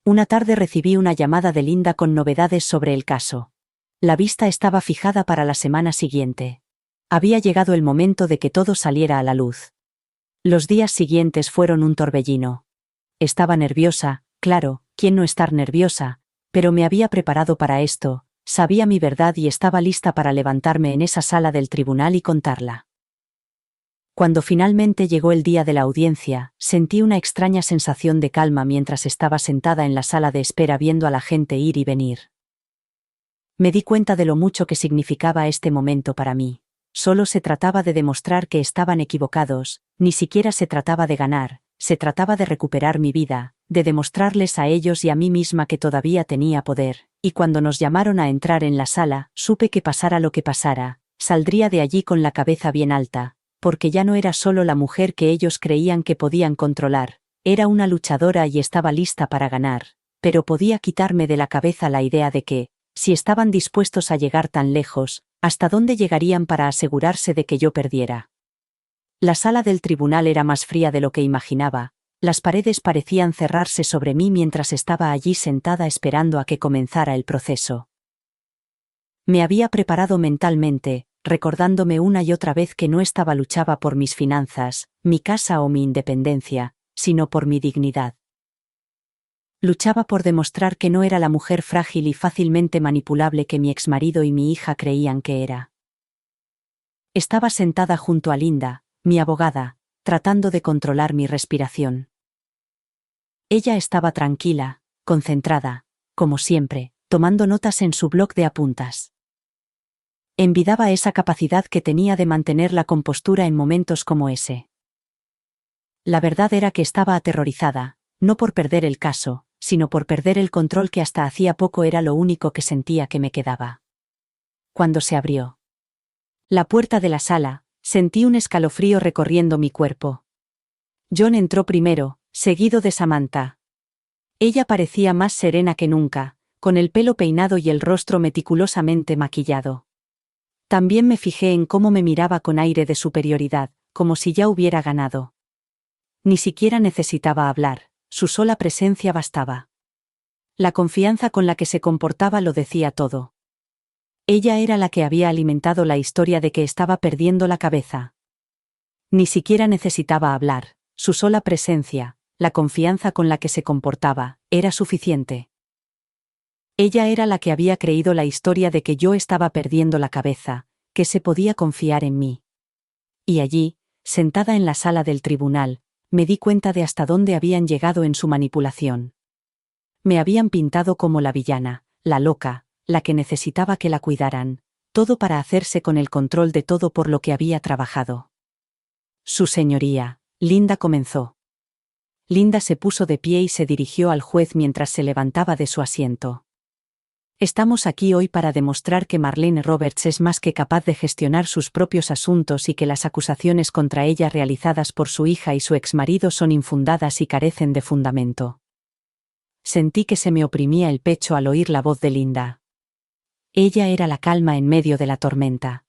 Una tarde recibí una llamada de Linda con novedades sobre el caso. La vista estaba fijada para la semana siguiente. Había llegado el momento de que todo saliera a la luz. Los días siguientes fueron un torbellino. Estaba nerviosa, claro, ¿quién no estar nerviosa? Pero me había preparado para esto, sabía mi verdad y estaba lista para levantarme en esa sala del tribunal y contarla. Cuando finalmente llegó el día de la audiencia, sentí una extraña sensación de calma mientras estaba sentada en la sala de espera viendo a la gente ir y venir. Me di cuenta de lo mucho que significaba este momento para mí. Solo se trataba de demostrar que estaban equivocados, ni siquiera se trataba de ganar, se trataba de recuperar mi vida, de demostrarles a ellos y a mí misma que todavía tenía poder, y cuando nos llamaron a entrar en la sala, supe que pasara lo que pasara, saldría de allí con la cabeza bien alta, porque ya no era solo la mujer que ellos creían que podían controlar, era una luchadora y estaba lista para ganar, pero podía quitarme de la cabeza la idea de que, si estaban dispuestos a llegar tan lejos, ¿hasta dónde llegarían para asegurarse de que yo perdiera? La sala del tribunal era más fría de lo que imaginaba, las paredes parecían cerrarse sobre mí mientras estaba allí sentada esperando a que comenzara el proceso. Me había preparado mentalmente, recordándome una y otra vez que no luchaba por mis finanzas, mi casa o mi independencia, sino por mi dignidad. Luchaba por demostrar que no era la mujer frágil y fácilmente manipulable que mi exmarido y mi hija creían que era. Estaba sentada junto a Linda, mi abogada, tratando de controlar mi respiración. Ella estaba tranquila, concentrada, como siempre, tomando notas en su bloc de apuntas. Envidiaba esa capacidad que tenía de mantener la compostura en momentos como ese. La verdad era que estaba aterrorizada, no por perder el caso, sino por perder el control que hasta hacía poco era lo único que sentía que me quedaba. Cuando se abrió la puerta de la sala, sentí un escalofrío recorriendo mi cuerpo. John entró primero, seguido de Samantha. Ella parecía más serena que nunca, con el pelo peinado y el rostro meticulosamente maquillado. También me fijé en cómo me miraba con aire de superioridad, como si ya hubiera ganado. Ni siquiera necesitaba hablar, su sola presencia bastaba. La confianza con la que se comportaba lo decía todo. Ella era la que había alimentado la historia de que estaba perdiendo la cabeza. Ni siquiera necesitaba hablar, su sola presencia, la confianza con la que se comportaba, era suficiente. Ella era la que había creído la historia de que yo estaba perdiendo la cabeza, que se podía confiar en mí. Y allí, sentada en la sala del tribunal, me di cuenta de hasta dónde habían llegado en su manipulación. Me habían pintado como la villana, la loca, la que necesitaba que la cuidaran, todo para hacerse con el control de todo por lo que había trabajado. Su señoría, Linda comenzó. Linda se puso de pie y se dirigió al juez mientras se levantaba de su asiento. Estamos aquí hoy para demostrar que Marlene Roberts es más que capaz de gestionar sus propios asuntos y que las acusaciones contra ella realizadas por su hija y su exmarido son infundadas y carecen de fundamento. Sentí que se me oprimía el pecho al oír la voz de Linda. Ella era la calma en medio de la tormenta.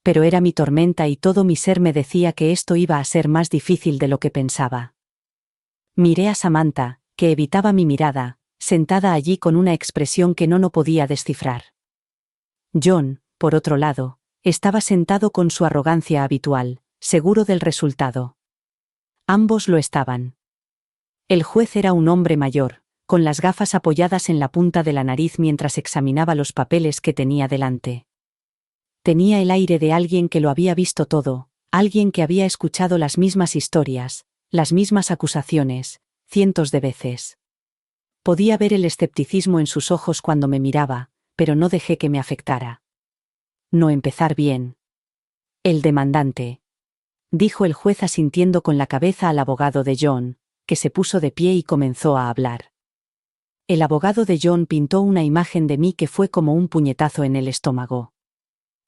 Pero era mi tormenta y todo mi ser me decía que esto iba a ser más difícil de lo que pensaba. Miré a Samantha, que evitaba mi mirada, sentada allí con una expresión que no podía descifrar. John, por otro lado, estaba sentado con su arrogancia habitual, seguro del resultado. Ambos lo estaban. El juez era un hombre mayor, con las gafas apoyadas en la punta de la nariz mientras examinaba los papeles que tenía delante. Tenía el aire de alguien que lo había visto todo, alguien que había escuchado las mismas historias, las mismas acusaciones, cientos de veces. Podía ver el escepticismo en sus ojos cuando me miraba, pero no dejé que me afectara. No empezar bien. El demandante, dijo el juez asintiendo con la cabeza al abogado de John, que se puso de pie y comenzó a hablar. El abogado de John pintó una imagen de mí que fue como un puñetazo en el estómago.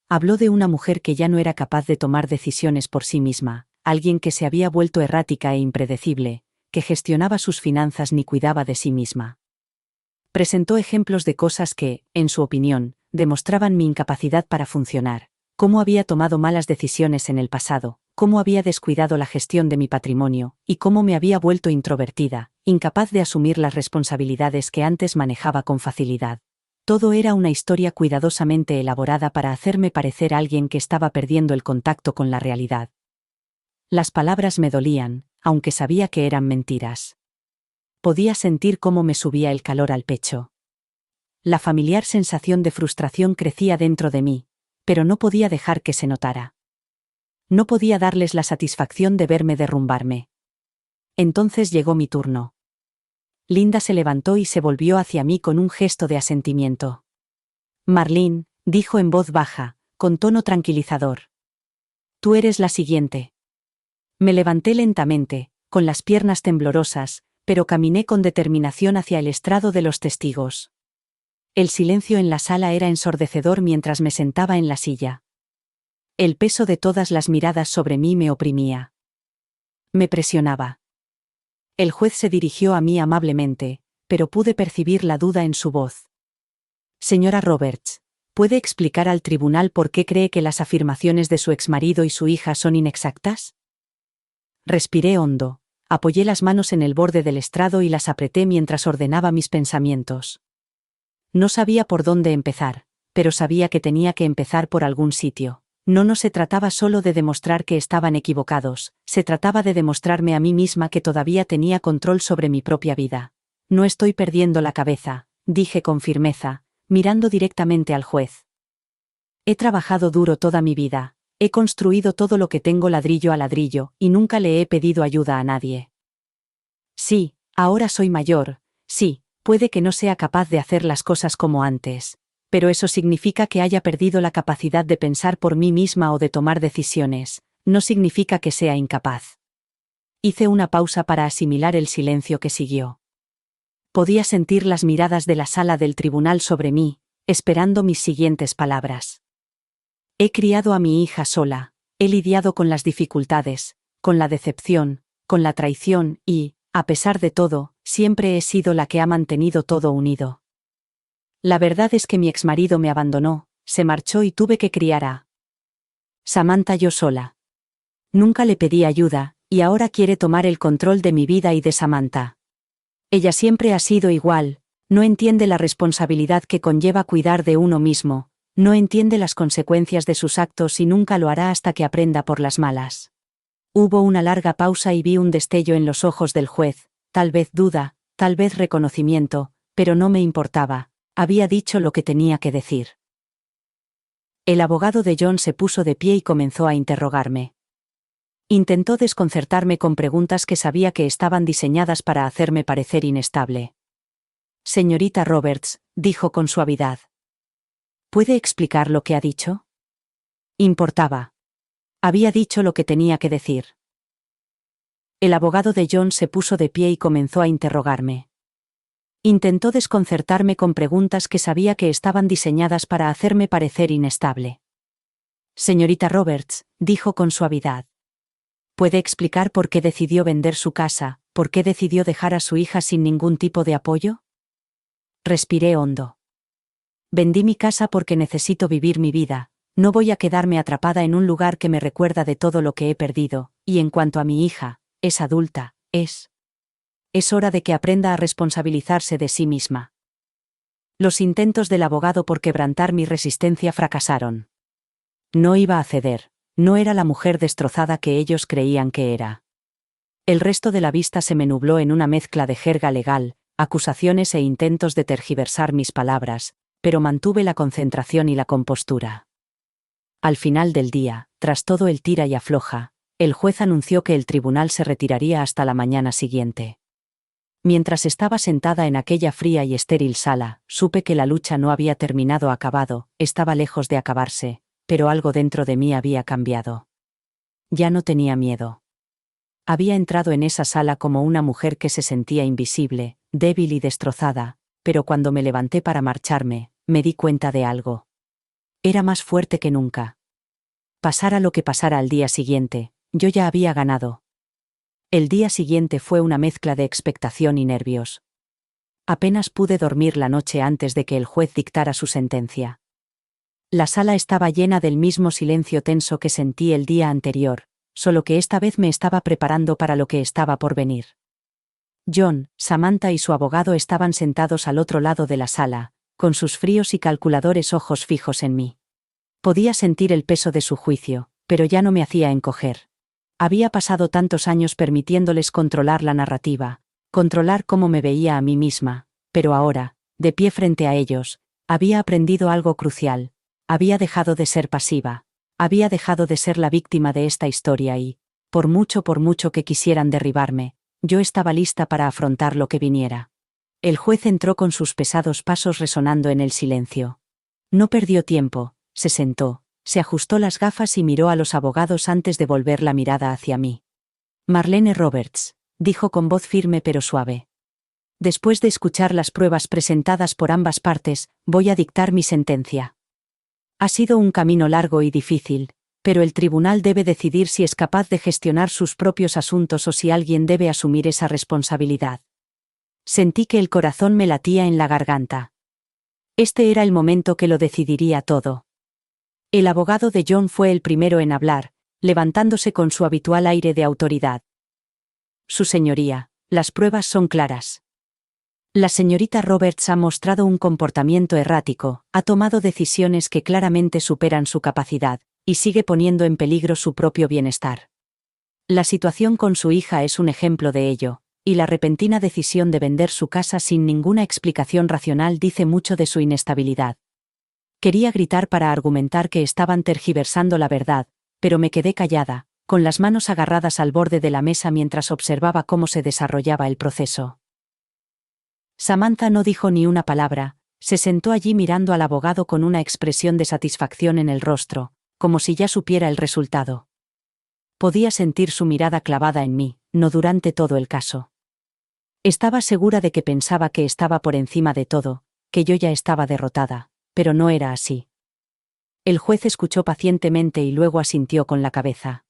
Habló de una mujer que ya no era capaz de tomar decisiones por sí misma, alguien que se había vuelto errática e impredecible, que gestionaba sus finanzas ni cuidaba de sí misma. Presentó ejemplos de cosas que, en su opinión, demostraban mi incapacidad para funcionar, cómo había tomado malas decisiones en el pasado, cómo había descuidado la gestión de mi patrimonio, y cómo me había vuelto introvertida, incapaz de asumir las responsabilidades que antes manejaba con facilidad. Todo era una historia cuidadosamente elaborada para hacerme parecer alguien que estaba perdiendo el contacto con la realidad. Las palabras me dolían, aunque sabía que eran mentiras. Podía sentir cómo me subía el calor al pecho. La familiar sensación de frustración crecía dentro de mí, pero no podía dejar que se notara. No podía darles la satisfacción de verme derrumbarme. Entonces llegó mi turno. Linda se levantó y se volvió hacia mí con un gesto de asentimiento. Marlene, dijo en voz baja, con tono tranquilizador. Tú eres la siguiente. Me levanté lentamente, con las piernas temblorosas, pero caminé con determinación hacia el estrado de los testigos. El silencio en la sala era ensordecedor mientras me sentaba en la silla. El peso de todas las miradas sobre mí me oprimía. Me presionaba. El juez se dirigió a mí amablemente, pero pude percibir la duda en su voz. Señora Roberts, ¿puede explicar al tribunal por qué cree que las afirmaciones de su exmarido y su hija son inexactas? Respiré hondo, apoyé las manos en el borde del estrado y las apreté mientras ordenaba mis pensamientos. No sabía por dónde empezar, pero sabía que tenía que empezar por algún sitio. No se trataba solo de demostrar que estaban equivocados, se trataba de demostrarme a mí misma que todavía tenía control sobre mi propia vida. No estoy perdiendo la cabeza, dije con firmeza, mirando directamente al juez. He trabajado duro toda mi vida, he construido todo lo que tengo ladrillo a ladrillo, y nunca le he pedido ayuda a nadie. Sí, ahora soy mayor, sí, puede que no sea capaz de hacer las cosas como antes. Pero eso significa que haya perdido la capacidad de pensar por mí misma o de tomar decisiones, no significa que sea incapaz. Hice una pausa para asimilar el silencio que siguió. Podía sentir las miradas de la sala del tribunal sobre mí, esperando mis siguientes palabras. He criado a mi hija sola, he lidiado con las dificultades, con la decepción, con la traición y, a pesar de todo, siempre he sido la que ha mantenido todo unido. La verdad es que mi exmarido me abandonó, se marchó y tuve que criar a Samantha yo sola. Nunca le pedí ayuda, y ahora quiere tomar el control de mi vida y de Samantha. Ella siempre ha sido igual, no entiende la responsabilidad que conlleva cuidar de uno mismo, no entiende las consecuencias de sus actos y nunca lo hará hasta que aprenda por las malas. Hubo una larga pausa y vi un destello en los ojos del juez, tal vez duda, tal vez reconocimiento, pero no me importaba. Había dicho lo que tenía que decir. El abogado de John se puso de pie y comenzó a interrogarme. Intentó desconcertarme con preguntas que sabía que estaban diseñadas para hacerme parecer inestable. Señorita Roberts, dijo con suavidad. ¿Puede explicar lo que ha dicho? Importaba. Había dicho lo que tenía que decir. El abogado de John se puso de pie y comenzó a interrogarme. Intentó desconcertarme con preguntas que sabía que estaban diseñadas para hacerme parecer inestable. Señorita Roberts, dijo con suavidad. ¿Puede explicar por qué decidió vender su casa, por qué decidió dejar a su hija sin ningún tipo de apoyo? Respiré hondo. Vendí mi casa porque necesito vivir mi vida, no voy a quedarme atrapada en un lugar que me recuerda de todo lo que he perdido, y en cuanto a mi hija, es adulta, Es hora de que aprenda a responsabilizarse de sí misma. Los intentos del abogado por quebrantar mi resistencia fracasaron. No iba a ceder, no era la mujer destrozada que ellos creían que era. El resto de la vista se me nubló en una mezcla de jerga legal, acusaciones e intentos de tergiversar mis palabras, pero mantuve la concentración y la compostura. Al final del día, tras todo el tira y afloja, el juez anunció que el tribunal se retiraría hasta la mañana siguiente. Mientras estaba sentada en aquella fría y estéril sala, supe que la lucha no había acabado, estaba lejos de acabarse, pero algo dentro de mí había cambiado. Ya no tenía miedo. Había entrado en esa sala como una mujer que se sentía invisible, débil y destrozada, pero cuando me levanté para marcharme, me di cuenta de algo. Era más fuerte que nunca. Pasara lo que pasara al día siguiente, yo ya había ganado. El día siguiente fue una mezcla de expectación y nervios. Apenas pude dormir la noche antes de que el juez dictara su sentencia. La sala estaba llena del mismo silencio tenso que sentí el día anterior, solo que esta vez me estaba preparando para lo que estaba por venir. John, Samantha y su abogado estaban sentados al otro lado de la sala, con sus fríos y calculadores ojos fijos en mí. Podía sentir el peso de su juicio, pero ya no me hacía encoger. Había pasado tantos años permitiéndoles controlar la narrativa, controlar cómo me veía a mí misma, pero ahora, de pie frente a ellos, había aprendido algo crucial. Había dejado de ser pasiva. Había dejado de ser la víctima de esta historia y, por mucho que quisieran derribarme, yo estaba lista para afrontar lo que viniera. El juez entró con sus pesados pasos resonando en el silencio. No perdió tiempo, se sentó, se ajustó las gafas y miró a los abogados antes de volver la mirada hacia mí. Marlene Roberts, dijo con voz firme pero suave. Después de escuchar las pruebas presentadas por ambas partes, voy a dictar mi sentencia. Ha sido un camino largo y difícil, pero el tribunal debe decidir si es capaz de gestionar sus propios asuntos o si alguien debe asumir esa responsabilidad. Sentí que el corazón me latía en la garganta. Este era el momento que lo decidiría todo. El abogado de John fue el primero en hablar, levantándose con su habitual aire de autoridad. Su señoría, las pruebas son claras. La señorita Roberts ha mostrado un comportamiento errático, ha tomado decisiones que claramente superan su capacidad, y sigue poniendo en peligro su propio bienestar. La situación con su hija es un ejemplo de ello, y la repentina decisión de vender su casa sin ninguna explicación racional dice mucho de su inestabilidad. Quería gritar para argumentar que estaban tergiversando la verdad, pero me quedé callada, con las manos agarradas al borde de la mesa mientras observaba cómo se desarrollaba el proceso. Samantha no dijo ni una palabra, se sentó allí mirando al abogado con una expresión de satisfacción en el rostro, como si ya supiera el resultado. Podía sentir su mirada clavada en mí, no durante todo el caso. Estaba segura de que pensaba que estaba por encima de todo, que yo ya estaba derrotada, pero no era así. El juez escuchó pacientemente y luego asintió con la cabeza.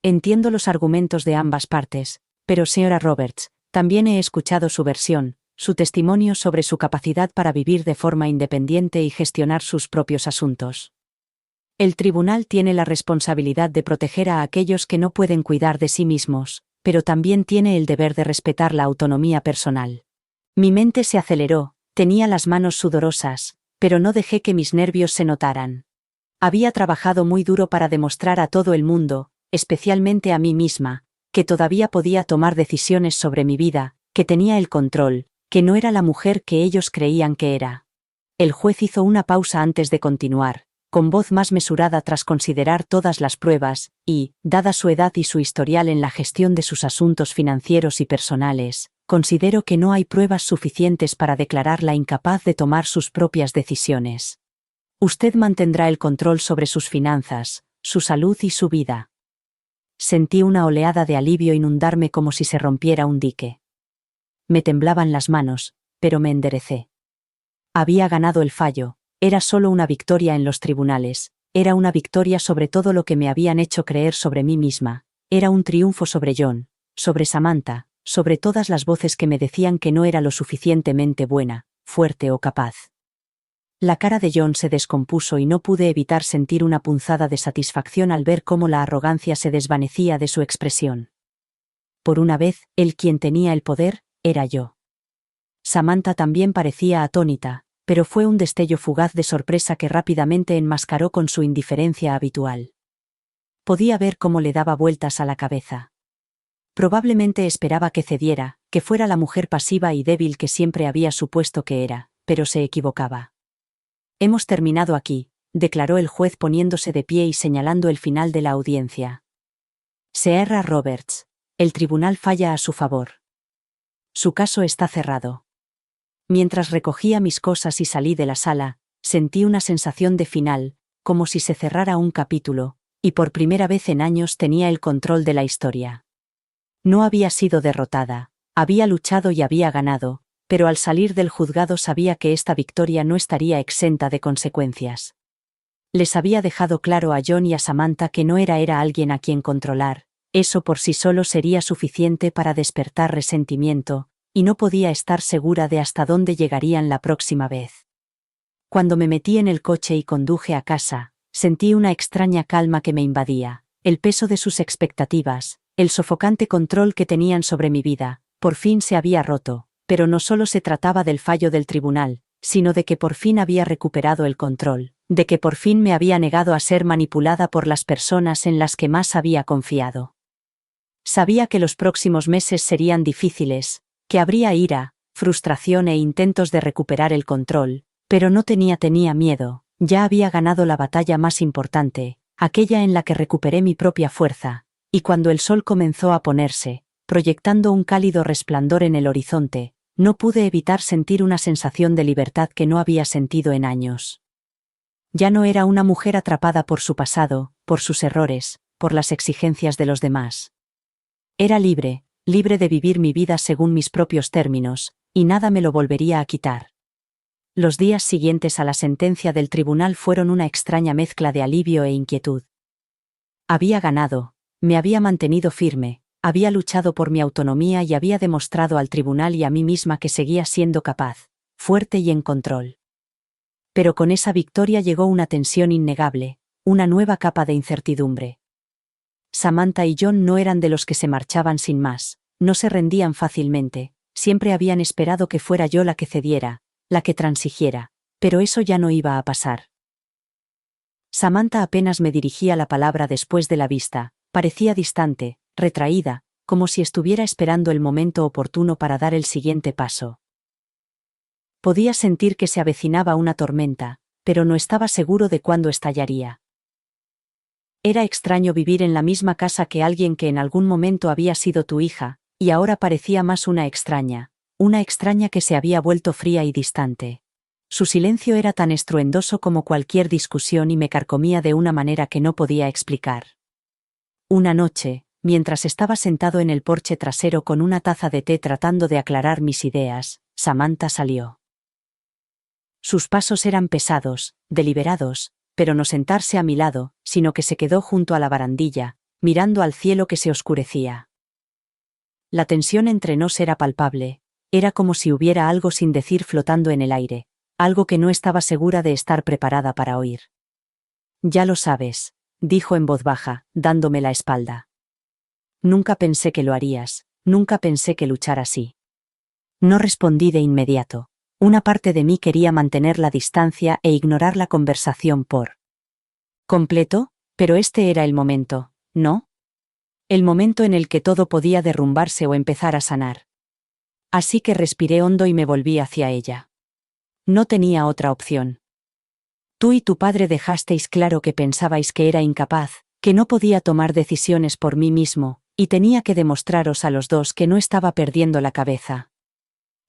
Entiendo los argumentos de ambas partes, pero señora Roberts, también he escuchado su versión, su testimonio sobre su capacidad para vivir de forma independiente y gestionar sus propios asuntos. El tribunal tiene la responsabilidad de proteger a aquellos que no pueden cuidar de sí mismos, pero también tiene el deber de respetar la autonomía personal. Mi mente se aceleró, tenía las manos sudorosas, pero no dejé que mis nervios se notaran. Había trabajado muy duro para demostrar a todo el mundo, especialmente a mí misma, que todavía podía tomar decisiones sobre mi vida, que tenía el control, que no era la mujer que ellos creían que era. El juez hizo una pausa antes de continuar, con voz más mesurada tras considerar todas las pruebas, y, dada su edad y su historial en la gestión de sus asuntos financieros y personales, considero que no hay pruebas suficientes para declararla incapaz de tomar sus propias decisiones. Usted mantendrá el control sobre sus finanzas, su salud y su vida. Sentí una oleada de alivio inundarme como si se rompiera un dique. Me temblaban las manos, pero me enderecé. Había ganado el fallo, era solo una victoria en los tribunales, era una victoria sobre todo lo que me habían hecho creer sobre mí misma, era un triunfo sobre John, sobre Samantha, sobre todas las voces que me decían que no era lo suficientemente buena, fuerte o capaz. La cara de John se descompuso y no pude evitar sentir una punzada de satisfacción al ver cómo la arrogancia se desvanecía de su expresión. Por una vez, él quien tenía el poder, era yo. Samantha también parecía atónita, pero fue un destello fugaz de sorpresa que rápidamente enmascaró con su indiferencia habitual. Podía ver cómo le daba vueltas a la cabeza. Probablemente esperaba que cediera, que fuera la mujer pasiva y débil que siempre había supuesto que era, pero se equivocaba. Hemos terminado aquí, declaró el juez poniéndose de pie y señalando el final de la audiencia. Señora Roberts, el tribunal falla a su favor. Su caso está cerrado. Mientras recogía mis cosas y salí de la sala, sentí una sensación de final, como si se cerrara un capítulo, y por primera vez en años tenía el control de la historia. No había sido derrotada, había luchado y había ganado, pero al salir del juzgado sabía que esta victoria no estaría exenta de consecuencias. Les había dejado claro a John y a Samantha que no era alguien a quien controlar, eso por sí solo sería suficiente para despertar resentimiento, y no podía estar segura de hasta dónde llegarían la próxima vez. Cuando me metí en el coche y conduje a casa, sentí una extraña calma que me invadía, el peso de sus expectativas, el sofocante control que tenían sobre mi vida, por fin se había roto, pero no solo se trataba del fallo del tribunal, sino de que por fin había recuperado el control, de que por fin me había negado a ser manipulada por las personas en las que más había confiado. Sabía que los próximos meses serían difíciles, que habría ira, frustración e intentos de recuperar el control, pero no tenía miedo, ya había ganado la batalla más importante, aquella en la que recuperé mi propia fuerza, y cuando el sol comenzó a ponerse, proyectando un cálido resplandor en el horizonte, no pude evitar sentir una sensación de libertad que no había sentido en años. Ya no era una mujer atrapada por su pasado, por sus errores, por las exigencias de los demás. Era libre, libre de vivir mi vida según mis propios términos, y nada me lo volvería a quitar. Los días siguientes a la sentencia del tribunal fueron una extraña mezcla de alivio e inquietud. Había ganado, me había mantenido firme, había luchado por mi autonomía y había demostrado al tribunal y a mí misma que seguía siendo capaz, fuerte y en control. Pero con esa victoria llegó una tensión innegable, una nueva capa de incertidumbre. Samantha y John no eran de los que se marchaban sin más, no se rendían fácilmente, siempre habían esperado que fuera yo la que cediera, la que transigiera, pero eso ya no iba a pasar. Samantha apenas me dirigía la palabra después de la vista, parecía distante, retraída, como si estuviera esperando el momento oportuno para dar el siguiente paso. Podía sentir que se avecinaba una tormenta, pero no estaba seguro de cuándo estallaría. Era extraño vivir en la misma casa que alguien que en algún momento había sido tu hija, y ahora parecía más una extraña que se había vuelto fría y distante. Su silencio era tan estruendoso como cualquier discusión y me carcomía de una manera que no podía explicar. Una noche, mientras estaba sentado en el porche trasero con una taza de té tratando de aclarar mis ideas, Samantha salió. Sus pasos eran pesados, deliberados, pero no sentarse a mi lado, sino que se quedó junto a la barandilla, mirando al cielo que se oscurecía. La tensión entre nos era palpable, era como si hubiera algo sin decir flotando en el aire, algo que no estaba segura de estar preparada para oír. Ya lo sabes, dijo en voz baja, dándome la espalda. Nunca pensé que lo harías, nunca pensé que luchar así. No respondí de inmediato. Una parte de mí quería mantener la distancia e ignorar la conversación por completo, pero este era el momento, ¿no? El momento en el que todo podía derrumbarse o empezar a sanar. Así que respiré hondo y me volví hacia ella. No tenía otra opción. Tú y tu padre dejasteis claro que pensabais que era incapaz, que no podía tomar decisiones por mí mismo, y tenía que demostraros a los dos que no estaba perdiendo la cabeza.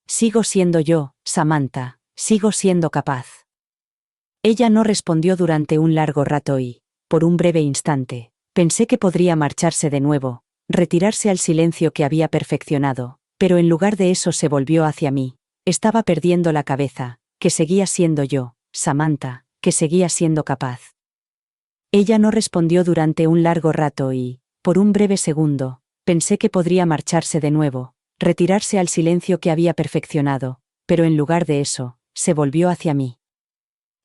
Sigo siendo yo, Samantha, sigo siendo capaz. Ella no respondió durante un largo rato y, por un breve instante, pensé que podría marcharse de nuevo, retirarse al silencio que había perfeccionado, pero en lugar de eso se volvió hacia mí. Estaba perdiendo la cabeza, que seguía siendo yo, Samantha, que seguía siendo capaz. Ella no respondió durante un largo rato y, por un breve segundo, pensé que podría marcharse de nuevo, retirarse al silencio que había perfeccionado, pero en lugar de eso, se volvió hacia mí.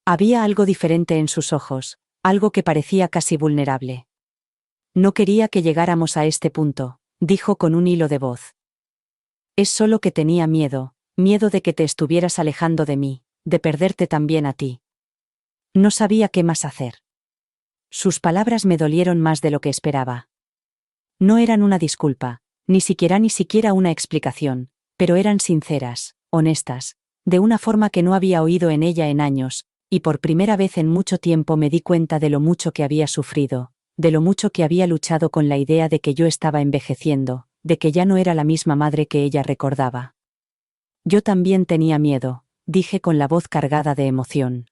Había algo diferente en sus ojos, algo que parecía casi vulnerable. No quería que llegáramos a este punto, dijo con un hilo de voz. Es solo que tenía miedo de que te estuvieras alejando de mí, de perderte también a ti. No sabía qué más hacer. Sus palabras me dolieron más de lo que esperaba. No eran una disculpa, ni siquiera una explicación, pero eran sinceras, honestas, de una forma que no había oído en ella en años, y por primera vez en mucho tiempo me di cuenta de lo mucho que había sufrido, de lo mucho que había luchado con la idea de que yo estaba envejeciendo, de que ya no era la misma madre que ella recordaba. Yo también tenía miedo, dije con la voz cargada de emoción.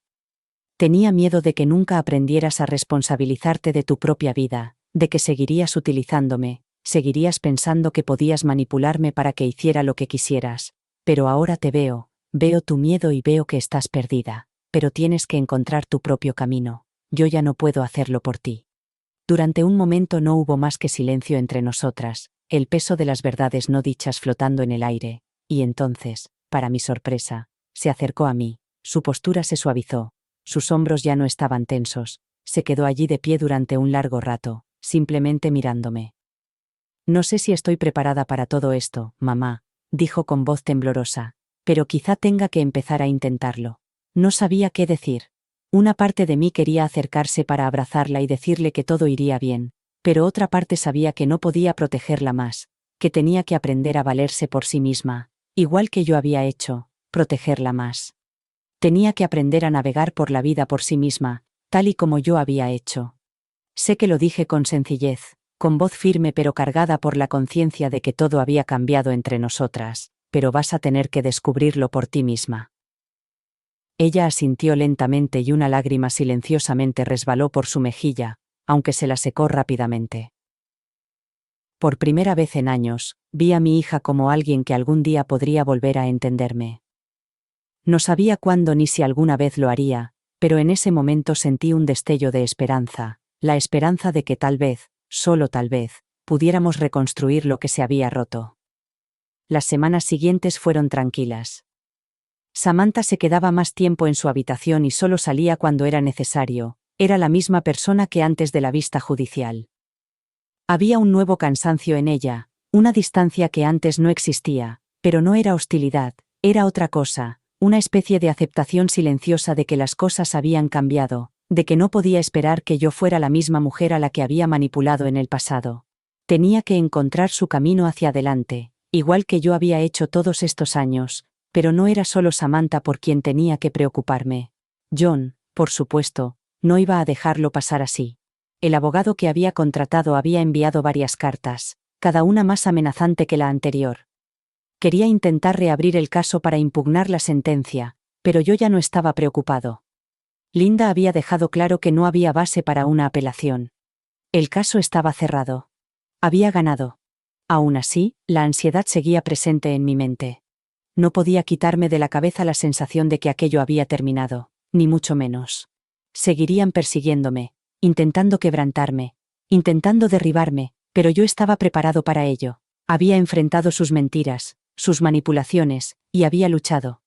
Tenía miedo de que nunca aprendieras a responsabilizarte de tu propia vida, de que seguirías utilizándome, seguirías pensando que podías manipularme para que hiciera lo que quisieras, pero ahora te veo tu miedo y veo que estás perdida, pero tienes que encontrar tu propio camino, yo ya no puedo hacerlo por ti. Durante un momento no hubo más que silencio entre nosotras, el peso de las verdades no dichas flotando en el aire, y entonces, para mi sorpresa, se acercó a mí, Su postura se suavizó. Sus hombros ya no estaban tensos. Se quedó allí de pie durante un largo rato, simplemente mirándome. No sé si estoy preparada para todo esto, mamá, dijo con voz temblorosa, pero quizá tenga que empezar a intentarlo. No sabía qué decir. Una parte de mí quería acercarse para abrazarla y decirle que todo iría bien, pero otra parte sabía que no podía protegerla más, que tenía que aprender a valerse por sí misma, igual que yo había hecho, protegerla más. Tenía que aprender a navegar por la vida por sí misma, tal y como yo había hecho. Sé que lo dije con sencillez, con voz firme pero cargada por la conciencia de que todo había cambiado entre nosotras, pero vas a tener que descubrirlo por ti misma. Ella asintió lentamente y una lágrima silenciosamente resbaló por su mejilla, aunque se la secó rápidamente. Por primera vez en años, vi a mi hija como alguien que algún día podría volver a entenderme. No sabía cuándo ni si alguna vez lo haría, pero en ese momento sentí un destello de esperanza, la esperanza de que tal vez, solo tal vez, pudiéramos reconstruir lo que se había roto. Las semanas siguientes fueron tranquilas. Samantha se quedaba más tiempo en su habitación y solo salía cuando era necesario, era la misma persona que antes de la vista judicial. Había un nuevo cansancio en ella, una distancia que antes no existía, pero no era hostilidad, era otra cosa, una especie de aceptación silenciosa de que las cosas habían cambiado, de que no podía esperar que yo fuera la misma mujer a la que había manipulado en el pasado. Tenía que encontrar su camino hacia adelante, igual que yo había hecho todos estos años, pero no era solo Samantha por quien tenía que preocuparme. John, por supuesto, no iba a dejarlo pasar así. El abogado que había contratado había enviado varias cartas, cada una más amenazante que la anterior. Quería intentar reabrir el caso para impugnar la sentencia, pero yo ya no estaba preocupado. Linda había dejado claro que no había base para una apelación. El caso estaba cerrado. Había ganado. Aún así, la ansiedad seguía presente en mi mente. No podía quitarme de la cabeza la sensación de que aquello había terminado, ni mucho menos. Seguirían persiguiéndome, intentando quebrantarme, intentando derribarme, pero yo estaba preparado para ello. Había enfrentado sus mentiras, sus manipulaciones, y había luchado.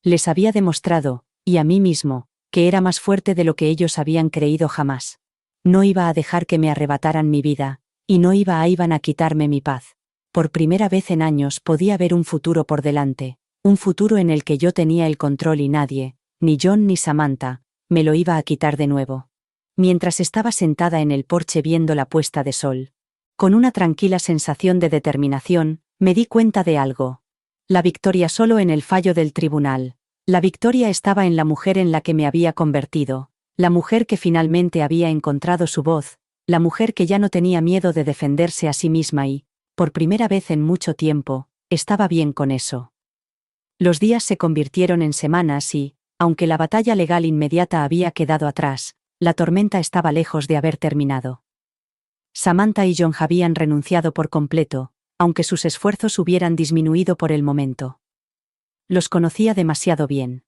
Les había demostrado, y a mí mismo, que era más fuerte de lo que ellos habían creído jamás. No iba a dejar que me arrebataran mi vida, y no iban a quitarme mi paz. Por primera vez en años podía ver un futuro por delante, un futuro en el que yo tenía el control y nadie, ni John ni Samantha, me lo iba a quitar de nuevo. Mientras estaba sentada en el porche viendo la puesta de sol, con una tranquila sensación de determinación, me di cuenta de algo. La victoria solo en el fallo del tribunal. La victoria estaba en la mujer en la que me había convertido, la mujer que finalmente había encontrado su voz, la mujer que ya no tenía miedo de defenderse a sí misma y, por primera vez en mucho tiempo, estaba bien con eso. Los días se convirtieron en semanas y, aunque la batalla legal inmediata había quedado atrás, la tormenta estaba lejos de haber terminado. Samantha y John habían renunciado por completo, aunque sus esfuerzos hubieran disminuido por el momento. Los conocía demasiado bien.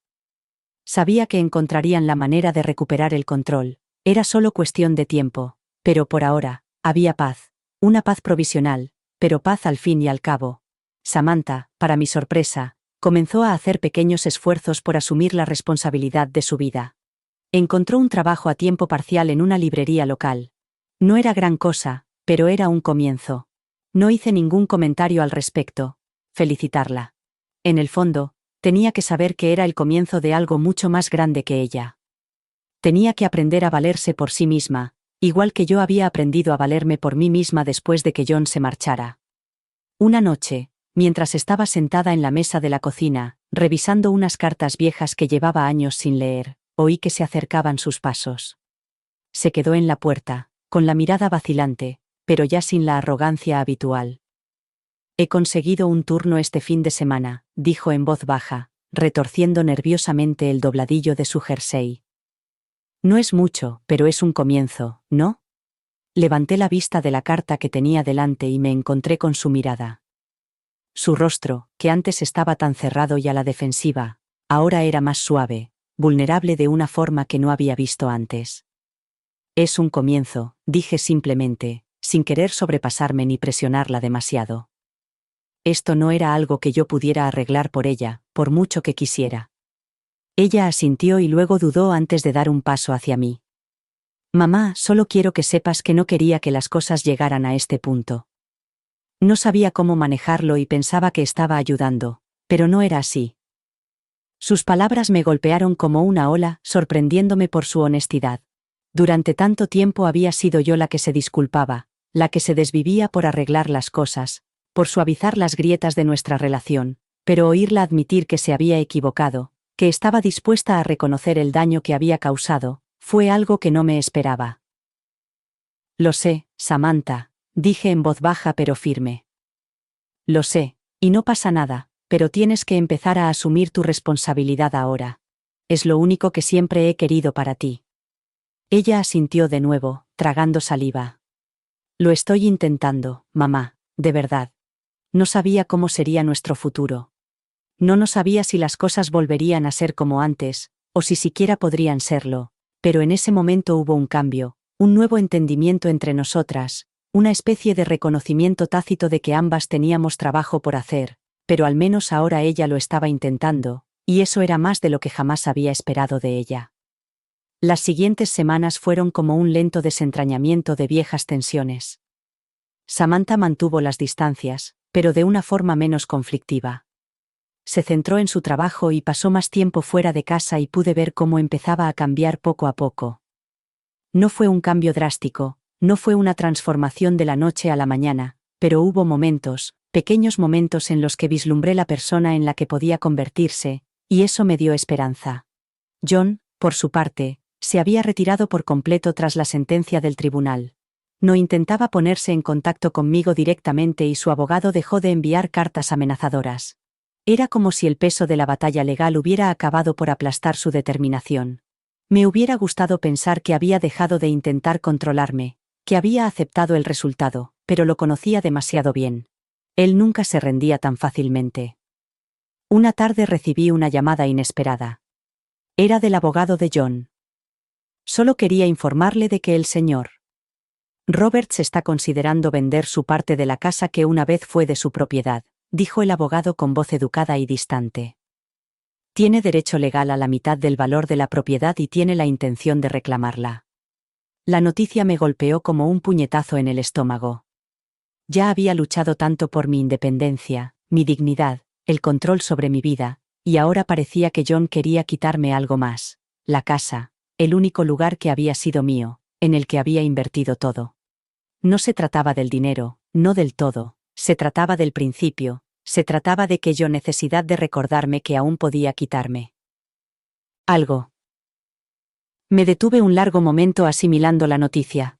Sabía que encontrarían la manera de recuperar el control, era solo cuestión de tiempo, pero por ahora, había paz, una paz provisional, pero paz al fin y al cabo. Samantha, para mi sorpresa, comenzó a hacer pequeños esfuerzos por asumir la responsabilidad de su vida. Encontró un trabajo a tiempo parcial en una librería local. No era gran cosa, pero era un comienzo. No hice ningún comentario al respecto. Felicitarla. En el fondo, tenía que saber que era el comienzo de algo mucho más grande que ella. Tenía que aprender a valerse por sí misma, igual que yo había aprendido a valerme por mí misma después de que John se marchara. Una noche, mientras estaba sentada en la mesa de la cocina, revisando unas cartas viejas que llevaba años sin leer, oí que se acercaban sus pasos. Se quedó en la puerta, con la mirada vacilante, pero ya sin la arrogancia habitual. He conseguido un turno este fin de semana, dijo en voz baja, retorciendo nerviosamente el dobladillo de su jersey. No es mucho, pero es un comienzo, ¿no? Levanté la vista de la carta que tenía delante y me encontré con su mirada. Su rostro, que antes estaba tan cerrado y a la defensiva, ahora era más suave, vulnerable de una forma que no había visto antes. Es un comienzo, dije simplemente, sin querer sobrepasarme ni presionarla demasiado. Esto no era algo que yo pudiera arreglar por ella, por mucho que quisiera. Ella asintió y luego dudó antes de dar un paso hacia mí. Mamá, solo quiero que sepas que no quería que las cosas llegaran a este punto. No sabía cómo manejarlo y pensaba que estaba ayudando, pero no era así. Sus palabras me golpearon como una ola, sorprendiéndome por su honestidad. Durante tanto tiempo había sido yo la que se disculpaba, la que se desvivía por arreglar las cosas, por suavizar las grietas de nuestra relación, pero oírla admitir que se había equivocado, que estaba dispuesta a reconocer el daño que había causado, fue algo que no me esperaba. Lo sé, Samantha, dije en voz baja pero firme. Lo sé, y no pasa nada, pero tienes que empezar a asumir tu responsabilidad ahora. Es lo único que siempre he querido para ti. Ella asintió de nuevo, tragando saliva. Lo estoy intentando, mamá, de verdad. No sabía cómo sería nuestro futuro. No sabía si las cosas volverían a ser como antes, o si siquiera podrían serlo, pero en ese momento hubo un cambio, un nuevo entendimiento entre nosotras, una especie de reconocimiento tácito de que ambas teníamos trabajo por hacer, pero al menos ahora ella lo estaba intentando, y eso era más de lo que jamás había esperado de ella. Las siguientes semanas fueron como un lento desentrañamiento de viejas tensiones. Samantha mantuvo las distancias, pero de una forma menos conflictiva. Se centró en su trabajo y pasó más tiempo fuera de casa y pude ver cómo empezaba a cambiar poco a poco. No fue un cambio drástico, no fue una transformación de la noche a la mañana, pero hubo momentos, pequeños momentos en los que vislumbré la persona en la que podía convertirse, y eso me dio esperanza. John, por su parte, se había retirado por completo tras la sentencia del tribunal. No intentaba ponerse en contacto conmigo directamente y su abogado dejó de enviar cartas amenazadoras. Era como si el peso de la batalla legal hubiera acabado por aplastar su determinación. Me hubiera gustado pensar que había dejado de intentar controlarme, que había aceptado el resultado, pero lo conocía demasiado bien. Él nunca se rendía tan fácilmente. Una tarde recibí una llamada inesperada. Era del abogado de John. Solo quería informarle de que el señor Roberts está considerando vender su parte de la casa que una vez fue de su propiedad, dijo el abogado con voz educada y distante. Tiene derecho legal a la mitad del valor de la propiedad y tiene la intención de reclamarla. La noticia me golpeó como un puñetazo en el estómago. Ya había luchado tanto por mi independencia, mi dignidad, el control sobre mi vida, y ahora parecía que John quería quitarme algo más, la casa, el único lugar que había sido mío, en el que había invertido todo. No se trataba del dinero, no del todo, se trataba del principio, se trataba de que yo necesidad de recordarme que aún podía quitarme algo. Me detuve un largo momento asimilando la noticia.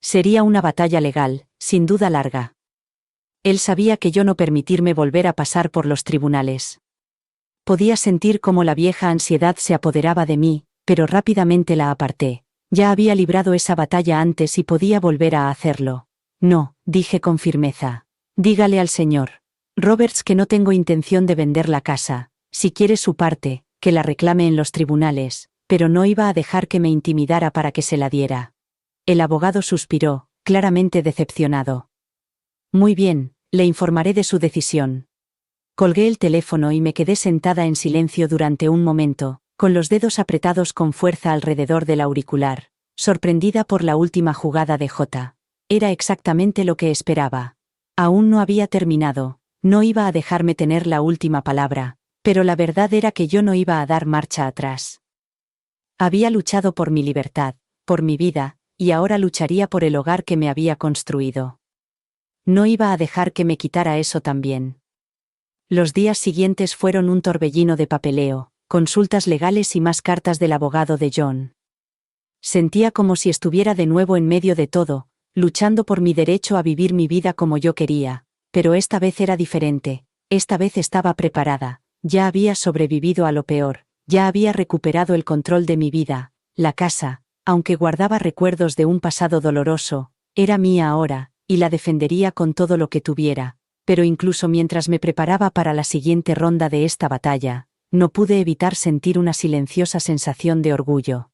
Sería una batalla legal, sin duda larga. Él sabía que yo no permitirme volver a pasar por los tribunales. Podía sentir cómo la vieja ansiedad se apoderaba de mí, pero rápidamente la aparté. Ya había librado esa batalla antes y podía volver a hacerlo. No, dije con firmeza. Dígale al señor Roberts que no tengo intención de vender la casa, si quiere su parte, que la reclame en los tribunales, pero no iba a dejar que me intimidara para que se la diera. El abogado suspiró, claramente decepcionado. Muy bien, le informaré de su decisión. Colgué el teléfono y me quedé sentada en silencio durante un momento, con los dedos apretados con fuerza alrededor del auricular, sorprendida por la última jugada de J. Era exactamente lo que esperaba. Aún no había terminado, no iba a dejarme tener la última palabra, pero la verdad era que yo no iba a dar marcha atrás. Había luchado por mi libertad, por mi vida, y ahora lucharía por el hogar que me había construido. No iba a dejar que me quitara eso también. Los días siguientes fueron un torbellino de papeleo, consultas legales y más cartas del abogado de John. Sentía como si estuviera de nuevo en medio de todo, luchando por mi derecho a vivir mi vida como yo quería, pero esta vez era diferente, esta vez estaba preparada, ya había sobrevivido a lo peor, ya había recuperado el control de mi vida, la casa, aunque guardaba recuerdos de un pasado doloroso, era mía ahora, y la defendería con todo lo que tuviera, pero incluso mientras me preparaba para la siguiente ronda de esta batalla, no pude evitar sentir una silenciosa sensación de orgullo.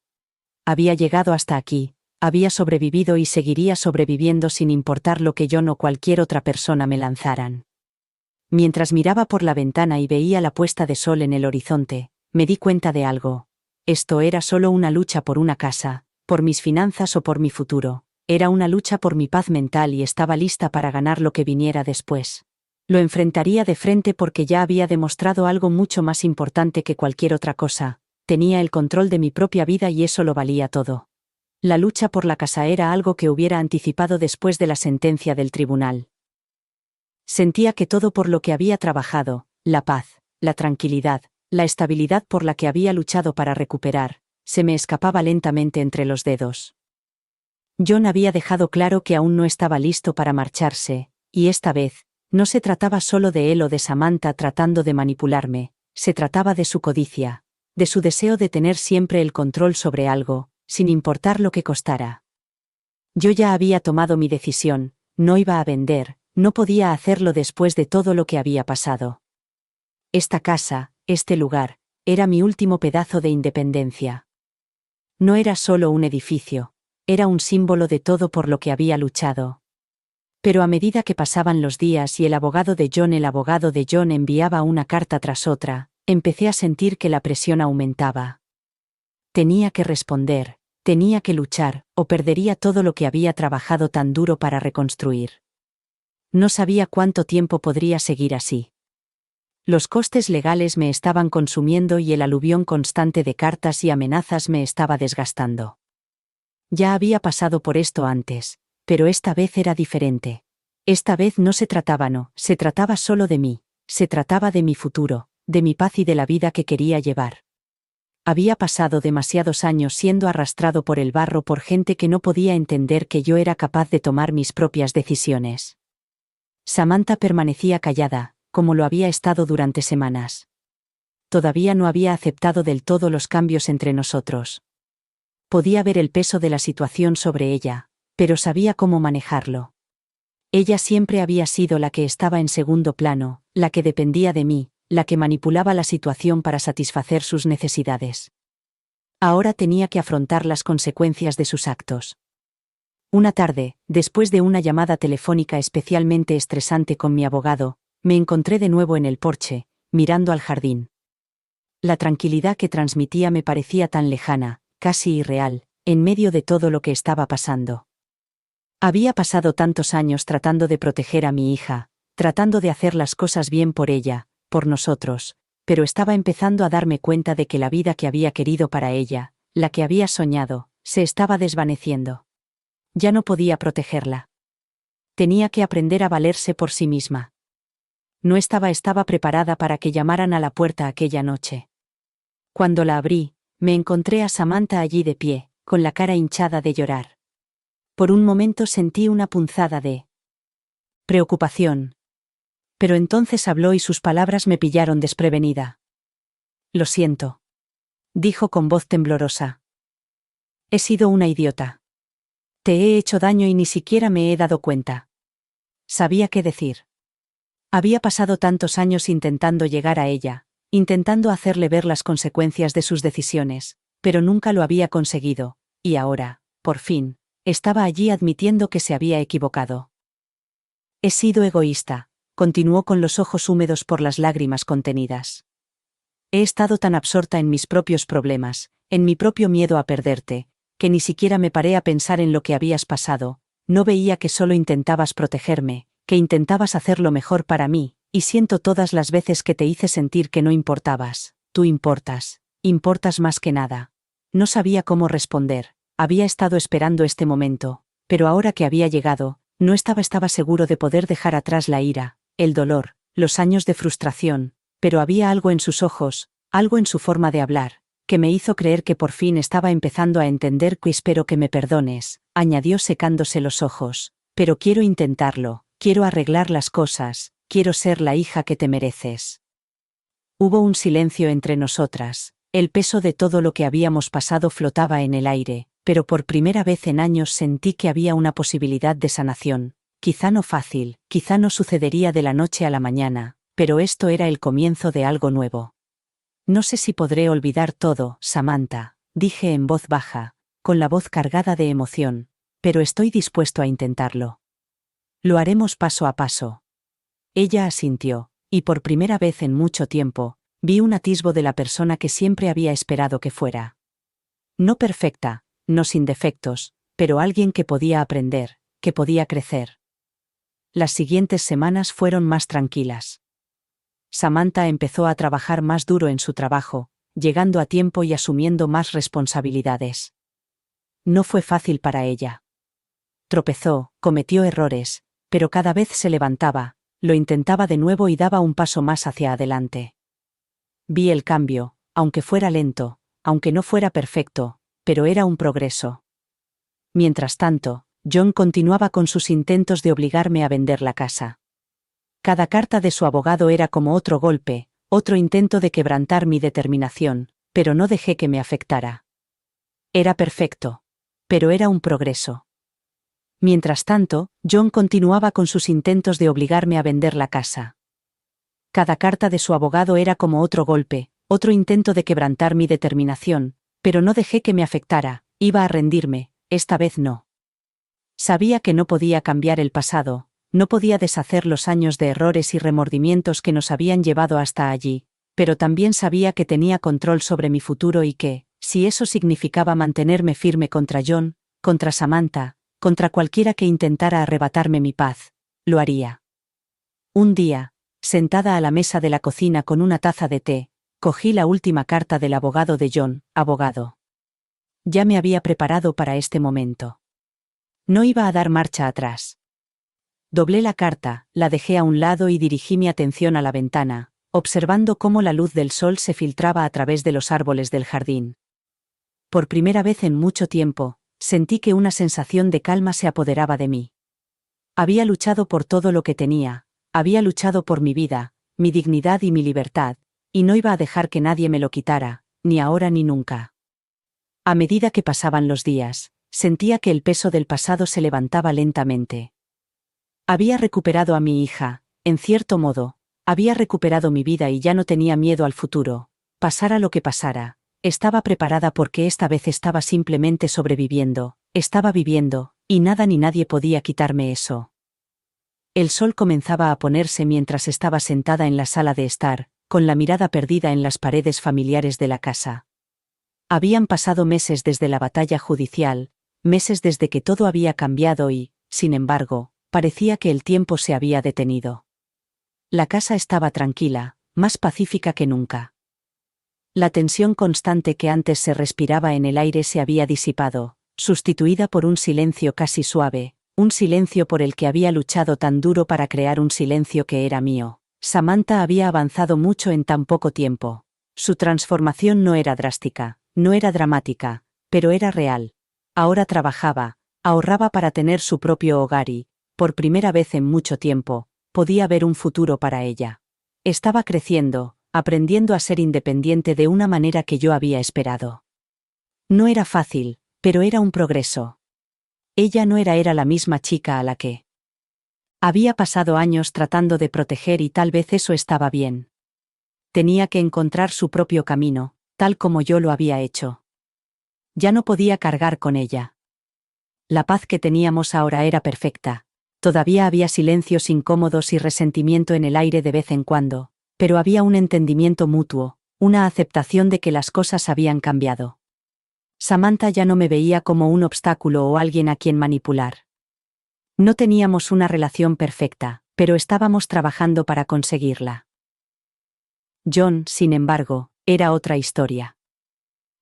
Había llegado hasta aquí, había sobrevivido y seguiría sobreviviendo sin importar lo que John o cualquier otra persona me lanzaran. Mientras miraba por la ventana y veía la puesta de sol en el horizonte, me di cuenta de algo. Esto era solo una lucha por una casa, por mis finanzas o por mi futuro. Era una lucha por mi paz mental y estaba lista para ganar lo que viniera después. Lo enfrentaría de frente porque ya había demostrado algo mucho más importante que cualquier otra cosa. Tenía el control de mi propia vida y eso lo valía todo. La lucha por la casa era algo que hubiera anticipado después de la sentencia del tribunal. Sentía que todo por lo que había trabajado, la paz, la tranquilidad, la estabilidad por la que había luchado para recuperar, se me escapaba lentamente entre los dedos. John había dejado claro que aún no estaba listo para marcharse, y esta vez, no se trataba solo de él o de Samantha tratando de manipularme, se trataba de su codicia, de su deseo de tener siempre el control sobre algo, sin importar lo que costara. Yo ya había tomado mi decisión, no iba a vender, no podía hacerlo después de todo lo que había pasado. Esta casa, este lugar, era mi último pedazo de independencia. No era solo un edificio, era un símbolo de todo por lo que había luchado. Pero a medida que pasaban los días y el abogado de John enviaba una carta tras otra, empecé a sentir que la presión aumentaba. Tenía que responder, tenía que luchar, o perdería todo lo que había trabajado tan duro para reconstruir. No sabía cuánto tiempo podría seguir así. Los costes legales me estaban consumiendo y el aluvión constante de cartas y amenazas me estaba desgastando. Ya había pasado por esto antes, pero esta vez era diferente. Esta vez no se trataba solo de mí, se trataba de mi futuro, de mi paz y de la vida que quería llevar. Había pasado demasiados años siendo arrastrado por el barro por gente que no podía entender que yo era capaz de tomar mis propias decisiones. Samantha permanecía callada, como lo había estado durante semanas. Todavía no había aceptado del todo los cambios entre nosotros. Podía ver el peso de la situación sobre ella, pero sabía cómo manejarlo. Ella siempre había sido la que estaba en segundo plano, la que dependía de mí, la que manipulaba la situación para satisfacer sus necesidades. Ahora tenía que afrontar las consecuencias de sus actos. Una tarde, después de una llamada telefónica especialmente estresante con mi abogado, me encontré de nuevo en el porche, mirando al jardín. La tranquilidad que transmitía me parecía tan lejana, casi irreal, en medio de todo lo que estaba pasando. Había pasado tantos años tratando de proteger a mi hija, tratando de hacer las cosas bien por ella, por nosotros, pero estaba empezando a darme cuenta de que la vida que había querido para ella, la que había soñado, se estaba desvaneciendo. Ya no podía protegerla. Tenía que aprender a valerse por sí misma. No estaba preparada para que llamaran a la puerta aquella noche. Cuando la abrí, me encontré a Samantha allí de pie, con la cara hinchada de llorar. Por un momento sentí una punzada de preocupación. Pero entonces habló y sus palabras me pillaron desprevenida. «Lo siento», dijo con voz temblorosa. «He sido una idiota. Te he hecho daño y ni siquiera me he dado cuenta». Sabía qué decir. Había pasado tantos años intentando llegar a ella, intentando hacerle ver las consecuencias de sus decisiones, pero nunca lo había conseguido, y ahora, por fin, estaba allí admitiendo que se había equivocado. «He sido egoísta», continuó con los ojos húmedos por las lágrimas contenidas. «He estado tan absorta en mis propios problemas, en mi propio miedo a perderte, que ni siquiera me paré a pensar en lo que habías pasado, no veía que solo intentabas protegerme, que intentabas hacer lo mejor para mí, y siento todas las veces que te hice sentir que no importabas. Tú importas más que nada». No sabía cómo responder, había estado esperando este momento, pero ahora que había llegado, no estaba seguro de poder dejar atrás la ira, el dolor, los años de frustración, pero había algo en sus ojos, algo en su forma de hablar, que me hizo creer que por fin estaba empezando a entender. «Que espero que me perdones», añadió secándose los ojos, «pero quiero intentarlo, quiero arreglar las cosas, quiero ser la hija que te mereces». Hubo un silencio entre nosotras, el peso de todo lo que habíamos pasado flotaba en el aire, pero por primera vez en años sentí que había una posibilidad de sanación. Quizá no fácil, quizá no sucedería de la noche a la mañana, pero esto era el comienzo de algo nuevo. «No sé si podré olvidar todo, Samantha», dije en voz baja, con la voz cargada de emoción, «pero estoy dispuesto a intentarlo. Lo haremos paso a paso». Ella asintió, y por primera vez en mucho tiempo, Vi un atisbo de la persona que siempre había esperado que fuera. No perfecta, no sin defectos, pero alguien que podía aprender, que podía crecer. Las siguientes semanas fueron más tranquilas. Samantha empezó a trabajar más duro en su trabajo, llegando a tiempo y asumiendo más responsabilidades. No fue fácil para ella. Tropezó, cometió errores, pero cada vez se levantaba, lo intentaba de nuevo y daba un paso más hacia adelante. Vi el cambio, aunque fuera lento, aunque no fuera perfecto, pero era un progreso. Mientras tanto, John continuaba con sus intentos de obligarme a vender la casa. Cada carta de su abogado era como otro golpe, otro intento de quebrantar mi determinación, pero no dejé que me afectara. Era perfecto. Pero era un progreso. Mientras tanto, John continuaba con sus intentos de obligarme a vender la casa. Cada carta de su abogado era como otro golpe, otro intento de quebrantar mi determinación, pero no dejé que me afectara, iba a rendirme, esta vez no. Sabía que no podía cambiar el pasado, no podía deshacer los años de errores y remordimientos que nos habían llevado hasta allí, pero también sabía que tenía control sobre mi futuro y que, si eso significaba mantenerme firme contra John, contra Samantha, contra cualquiera que intentara arrebatarme mi paz, lo haría. Un día, sentada a la mesa de la cocina con una taza de té, cogí la última carta del abogado de John, abogado. Ya me había preparado para este momento. No iba a dar marcha atrás. Doblé la carta, la dejé a un lado y dirigí mi atención a la ventana, observando cómo la luz del sol se filtraba a través de los árboles del jardín. Por primera vez en mucho tiempo, sentí que una sensación de calma se apoderaba de mí. Había luchado por todo lo que tenía, había luchado por mi vida, mi dignidad y mi libertad, y no iba a dejar que nadie me lo quitara, ni ahora ni nunca. A medida que pasaban los días, sentía que el peso del pasado se levantaba lentamente. Había recuperado a mi hija, en cierto modo, había recuperado mi vida y ya no tenía miedo al futuro, pasara lo que pasara. Estaba preparada porque esta vez estaba simplemente sobreviviendo, estaba viviendo, y nada ni nadie podía quitarme eso. El sol comenzaba a ponerse mientras estaba sentada en la sala de estar, con la mirada perdida en las paredes familiares de la casa. Habían pasado meses desde la batalla judicial, meses desde que todo había cambiado y, sin embargo, parecía que el tiempo se había detenido. La casa estaba tranquila, más pacífica que nunca. La tensión constante que antes se respiraba en el aire se había disipado, sustituida por un silencio casi suave, un silencio por el que había luchado tan duro para crear un silencio que era mío. Samantha había avanzado mucho en tan poco tiempo. Su transformación no era drástica, no era dramática, pero era real. Ahora trabajaba, ahorraba para tener su propio hogar y, por primera vez en mucho tiempo, podía ver un futuro para ella. Estaba creciendo, aprendiendo a ser independiente de una manera que yo había esperado. No era fácil, pero era un progreso. Ella no era la misma chica a la que había pasado años tratando de proteger y tal vez eso estaba bien. Tenía que encontrar su propio camino, tal como yo lo había hecho. Ya no podía cargar con ella. La paz que teníamos ahora era perfecta. Todavía había silencios incómodos y resentimiento en el aire de vez en cuando, pero había un entendimiento mutuo, una aceptación de que las cosas habían cambiado. Samantha ya no me veía como un obstáculo o alguien a quien manipular. No teníamos una relación perfecta, pero estábamos trabajando para conseguirla. John, sin embargo, era otra historia.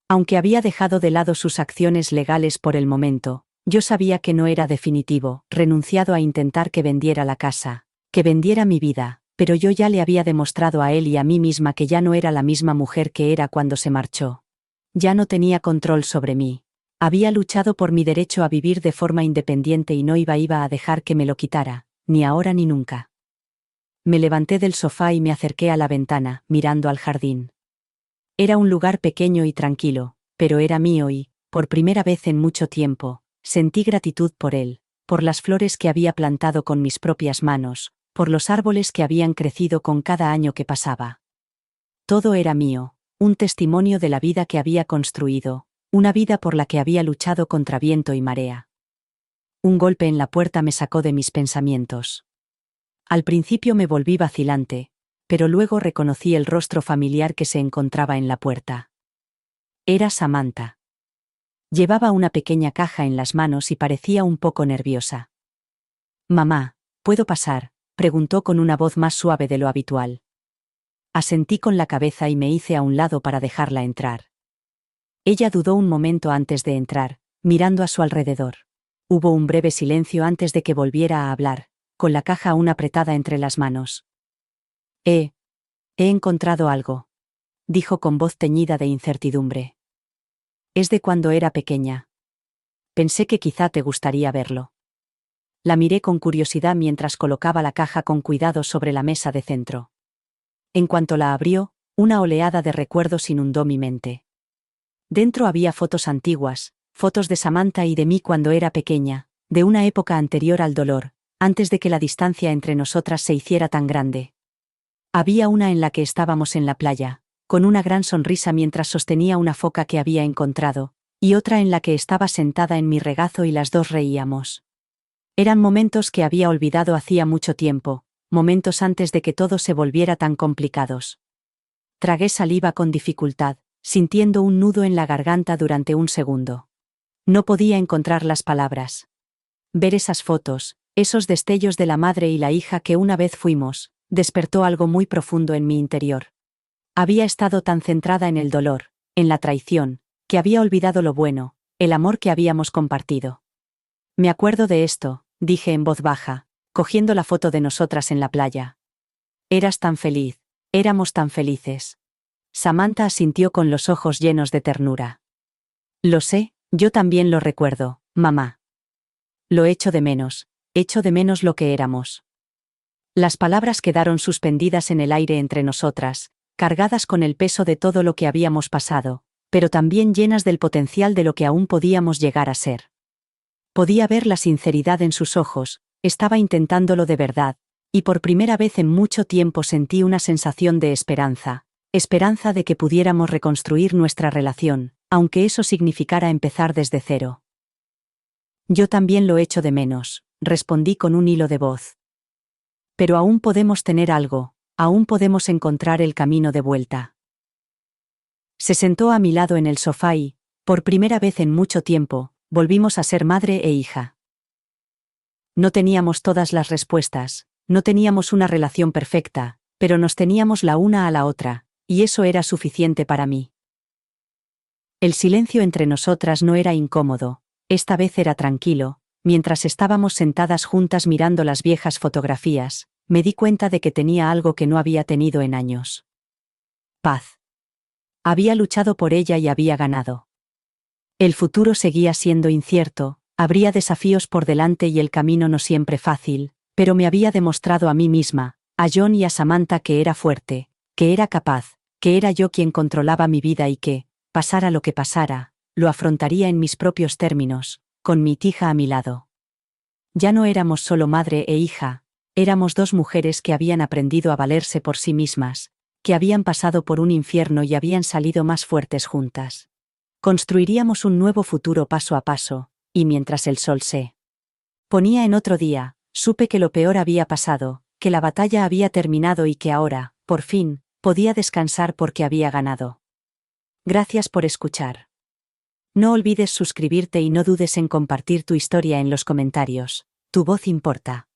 Aunque había dejado de lado sus acciones legales por el momento, yo sabía que no era definitivo, renunciado a intentar que vendiera la casa, que vendiera mi vida, pero yo ya le había demostrado a él y a mí misma que ya no era la misma mujer que era cuando se marchó. Ya no tenía control sobre mí. Había luchado por mi derecho a vivir de forma independiente y no iba a dejar que me lo quitara, ni ahora ni nunca. Me levanté del sofá y me acerqué a la ventana, mirando al jardín. Era un lugar pequeño y tranquilo, pero era mío y, por primera vez en mucho tiempo, sentí gratitud por él, por las flores que había plantado con mis propias manos, por los árboles que habían crecido con cada año que pasaba. Todo era mío, un testimonio de la vida que había construido, una vida por la que había luchado contra viento y marea. Un golpe en la puerta me sacó de mis pensamientos. Al principio me volví vacilante, pero luego reconocí el rostro familiar que se encontraba en la puerta. Era Samantha. Llevaba una pequeña caja en las manos y parecía un poco nerviosa. «Mamá, ¿puedo pasar?», preguntó con una voz más suave de lo habitual. Asentí con la cabeza y me hice a un lado para dejarla entrar. Ella dudó un momento antes de entrar, mirando a su alrededor. Hubo un breve silencio antes de que volviera a hablar, con la caja aún apretada entre las manos. He encontrado algo», dijo con voz teñida de incertidumbre. «Es de cuando era pequeña. Pensé que quizá te gustaría verlo». La miré con curiosidad mientras colocaba la caja con cuidado sobre la mesa de centro. En cuanto la abrió, una oleada de recuerdos inundó mi mente. Dentro había fotos antiguas, fotos de Samantha y de mí cuando era pequeña, de una época anterior al dolor, antes de que la distancia entre nosotras se hiciera tan grande. Había una en la que estábamos en la playa, con una gran sonrisa mientras sostenía una foca que había encontrado, y otra en la que estaba sentada en mi regazo y las dos reíamos. Eran momentos que había olvidado hacía mucho tiempo, momentos antes de que todo se volviera tan complicados. Tragué saliva con dificultad, sintiendo un nudo en la garganta durante un segundo. No podía encontrar las palabras. Ver esas fotos, esos destellos de la madre y la hija que una vez fuimos, despertó algo muy profundo en mi interior. Había estado tan centrada en el dolor, en la traición, que había olvidado lo bueno, el amor que habíamos compartido. «Me acuerdo de esto», dije en voz baja, cogiendo la foto de nosotras en la playa. «Eras tan feliz, éramos tan felices». Samantha asintió con los ojos llenos de ternura. «Lo sé, yo también lo recuerdo, mamá. Lo echo de menos lo que éramos». Las palabras quedaron suspendidas en el aire entre nosotras, cargadas con el peso de todo lo que habíamos pasado, pero también llenas del potencial de lo que aún podíamos llegar a ser. Podía ver la sinceridad en sus ojos, estaba intentándolo de verdad, y por primera vez en mucho tiempo sentí una sensación de esperanza de que pudiéramos reconstruir nuestra relación, aunque eso significara empezar desde cero. «Yo también lo echo de menos», respondí con un hilo de voz. «Pero aún podemos tener algo, aún podemos encontrar el camino de vuelta». Se sentó a mi lado en el sofá y, por primera vez en mucho tiempo, volvimos a ser madre e hija. No teníamos todas las respuestas, no teníamos una relación perfecta, pero nos teníamos la una a la otra, y eso era suficiente para mí. El silencio entre nosotras no era incómodo, esta vez era tranquilo. Mientras estábamos sentadas juntas mirando las viejas fotografías, me di cuenta de que tenía algo que no había tenido en años. Paz. Había luchado por ella y había ganado. El futuro seguía siendo incierto, habría desafíos por delante y el camino no siempre fácil, pero me había demostrado a mí misma, a John y a Samantha que era fuerte, que era capaz, que era yo quien controlaba mi vida y que, pasara lo que pasara, lo afrontaría en mis propios términos, con mi hija a mi lado. Ya no éramos solo madre e hija, éramos dos mujeres que habían aprendido a valerse por sí mismas, que habían pasado por un infierno y habían salido más fuertes juntas. Construiríamos un nuevo futuro paso a paso, y mientras el sol se ponía en otro día, supe que lo peor había pasado, que la batalla había terminado y que ahora, por fin, podía descansar porque había ganado. Gracias por escuchar. No olvides suscribirte y no dudes en compartir tu historia en los comentarios. Tu voz importa.